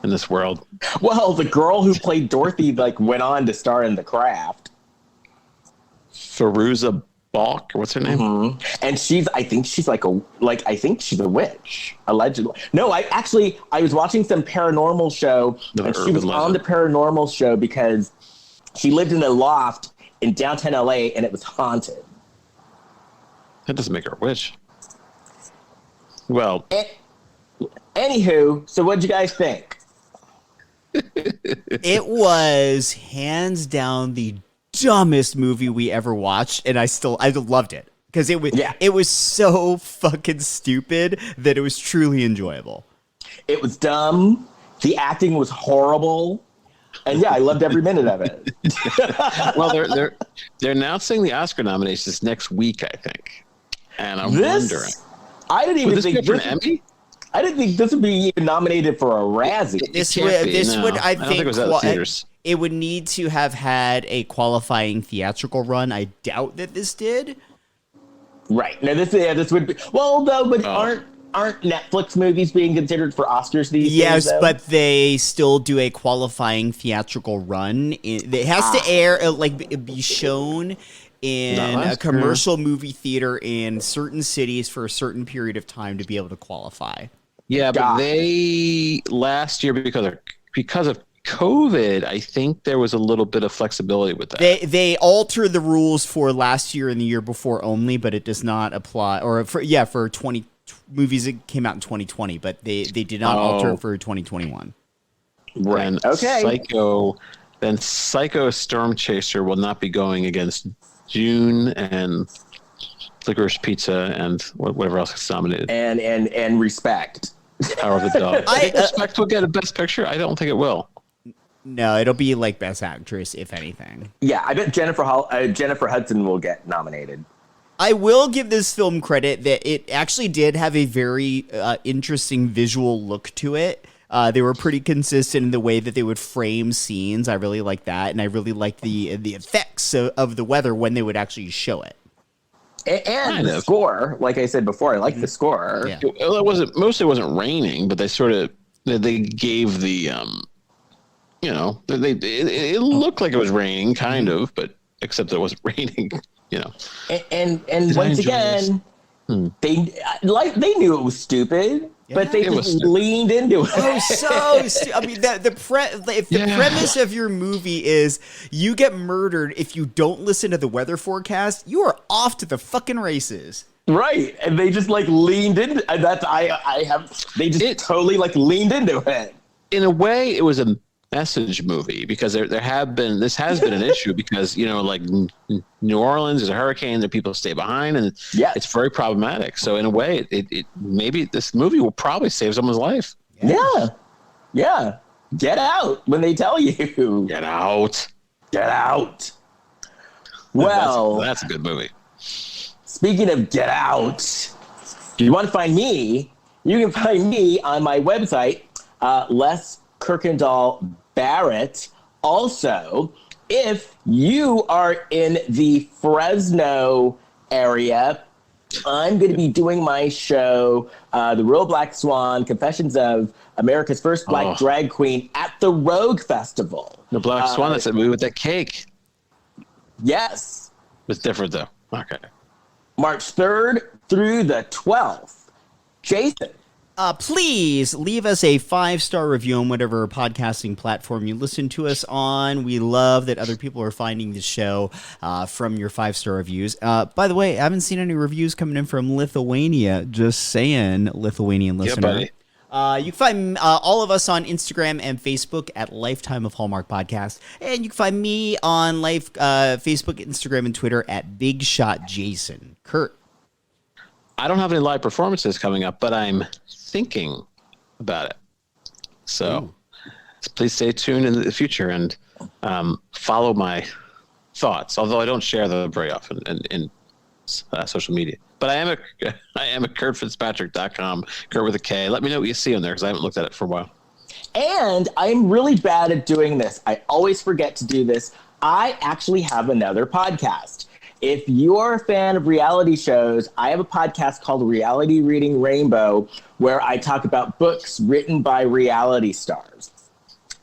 in this world. Well, the girl who played Dorothy like went on to star in The Craft. Firuza Balk, or what's her name? Mm-hmm. And I think she's a witch, allegedly. No, I was watching some paranormal show, and she was on the paranormal show because she lived in a loft in downtown LA, and it was haunted. That doesn't make her a witch. Well, anywho, so what'd you guys think? It was hands down the dumbest movie we ever watched, and I loved it because it was so fucking stupid that it was truly enjoyable. It was dumb. The acting was horrible, and yeah, I loved every minute of it. well, they're announcing the Oscar nominations next week, I think, and I'm wondering. I didn't even think this Emmy. I didn't think this would be even nominated for a Razzie. I don't think it was at the theaters. It would need to have had a qualifying theatrical run. I doubt that this did. Right. Now this would be aren't Netflix movies being considered for Oscars these days? Yes, but they still do a qualifying theatrical run. It has to air, be shown in a commercial movie theater in certain cities for a certain period of time to be able to qualify. Yeah, but they last year because of COVID, I think there was a little bit of flexibility with that. They altered the rules for last year and the year before only, but it does not apply. Or for 20 movies that came out in 2020, but they did not alter it for 2021. Right. And Psycho Stormchaser will not be going against June and Licorice Pizza and whatever else is nominated. And Respect. Power of the Dog. I think Respect will get a Best Picture. I don't think it will. No, it'll be like Best Actress, if anything. Yeah, I bet Jennifer Hudson will get nominated. I will give this film credit that it actually did have a very interesting visual look to it. They were pretty consistent in the way that they would frame scenes. I really liked that, and I really liked the effects of the weather when they would actually show it. And the score, like I said before, I like the score. Yeah. Well, it wasn't raining, but they gave the it looked like it was raining, kind of, but except it wasn't raining, And once again, they knew it was stupid, but they just leaned into it. I mean, if the premise of your movie is you get murdered if you don't listen to the weather forecast, you are off to the fucking races. Right, and they just leaned into that. They just totally leaned into it. In a way, it was a message movie because this has been an issue because New Orleans is a hurricane, the people stay behind, and it's very problematic. So in a way, it maybe this movie will probably save someone's life. Yeah. Get out when they tell you. Get out. Well, that's a good movie. Speaking of Get Out, if you want to find me, you can find me on my website, Les Kirkendall Barrett. Also, if you are in the Fresno area, I'm going to be doing my show, The Real Black Swan, Confessions of America's First Black Drag Queen at the Rogue Festival. The Black Swan, that's that movie with that cake. Yes. It's different, though. Okay. March 3rd through the 12th. Jason. Please leave us a 5-star review on whatever podcasting platform you listen to us on. We love that other people are finding the show from your 5-star reviews. By the way, I haven't seen any reviews coming in from Lithuania. Just saying, Lithuanian listener. Yeah, buddy. You can find all of us on Instagram and Facebook at Lifetime of Hallmark Podcast. And you can find me on Facebook, Instagram, and Twitter at Big Shot Jason. Kurt. I don't have any live performances coming up, but I'm thinking about it. So please stay tuned in the future and follow my thoughts, although I don't share them very often in social media. But I am at kurtfitzpatrick.com, Kurt with a K. Let me know what you see on there because I haven't looked at it for a while. And I'm really bad at doing this. I always forget to do this. I actually have another podcast. If you are a fan of reality shows, I have a podcast called Reality Reading Rainbow, where I talk about books written by reality stars.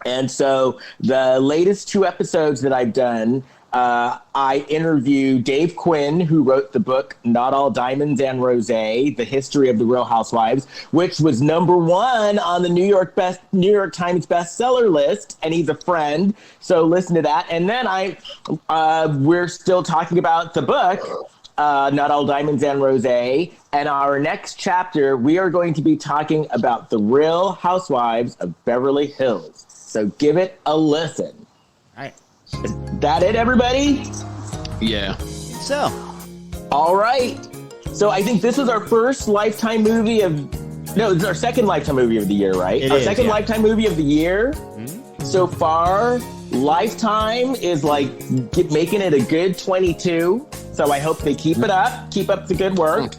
And so the latest 2 episodes that I've done, I interview Dave Quinn, who wrote the book Not All Diamonds and Rosé, The History of the Real Housewives, which was #1 on the New York Times bestseller list, and he's a friend, so listen to that. And then we're still talking about the book, Not All Diamonds and Rosé, and our next chapter, we are going to be talking about the Real Housewives of Beverly Hills. So give it a listen. All right. Is that it, everybody? Yeah. So. All right. So I think this is our first Lifetime movie this is our second Lifetime movie of the year, right? Our second Lifetime movie of the year. Mm-hmm. So far, Lifetime is making it a good 22. So I hope they keep it up. Keep up the good work.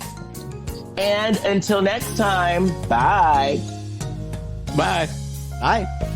And until next time, bye. Bye. Bye.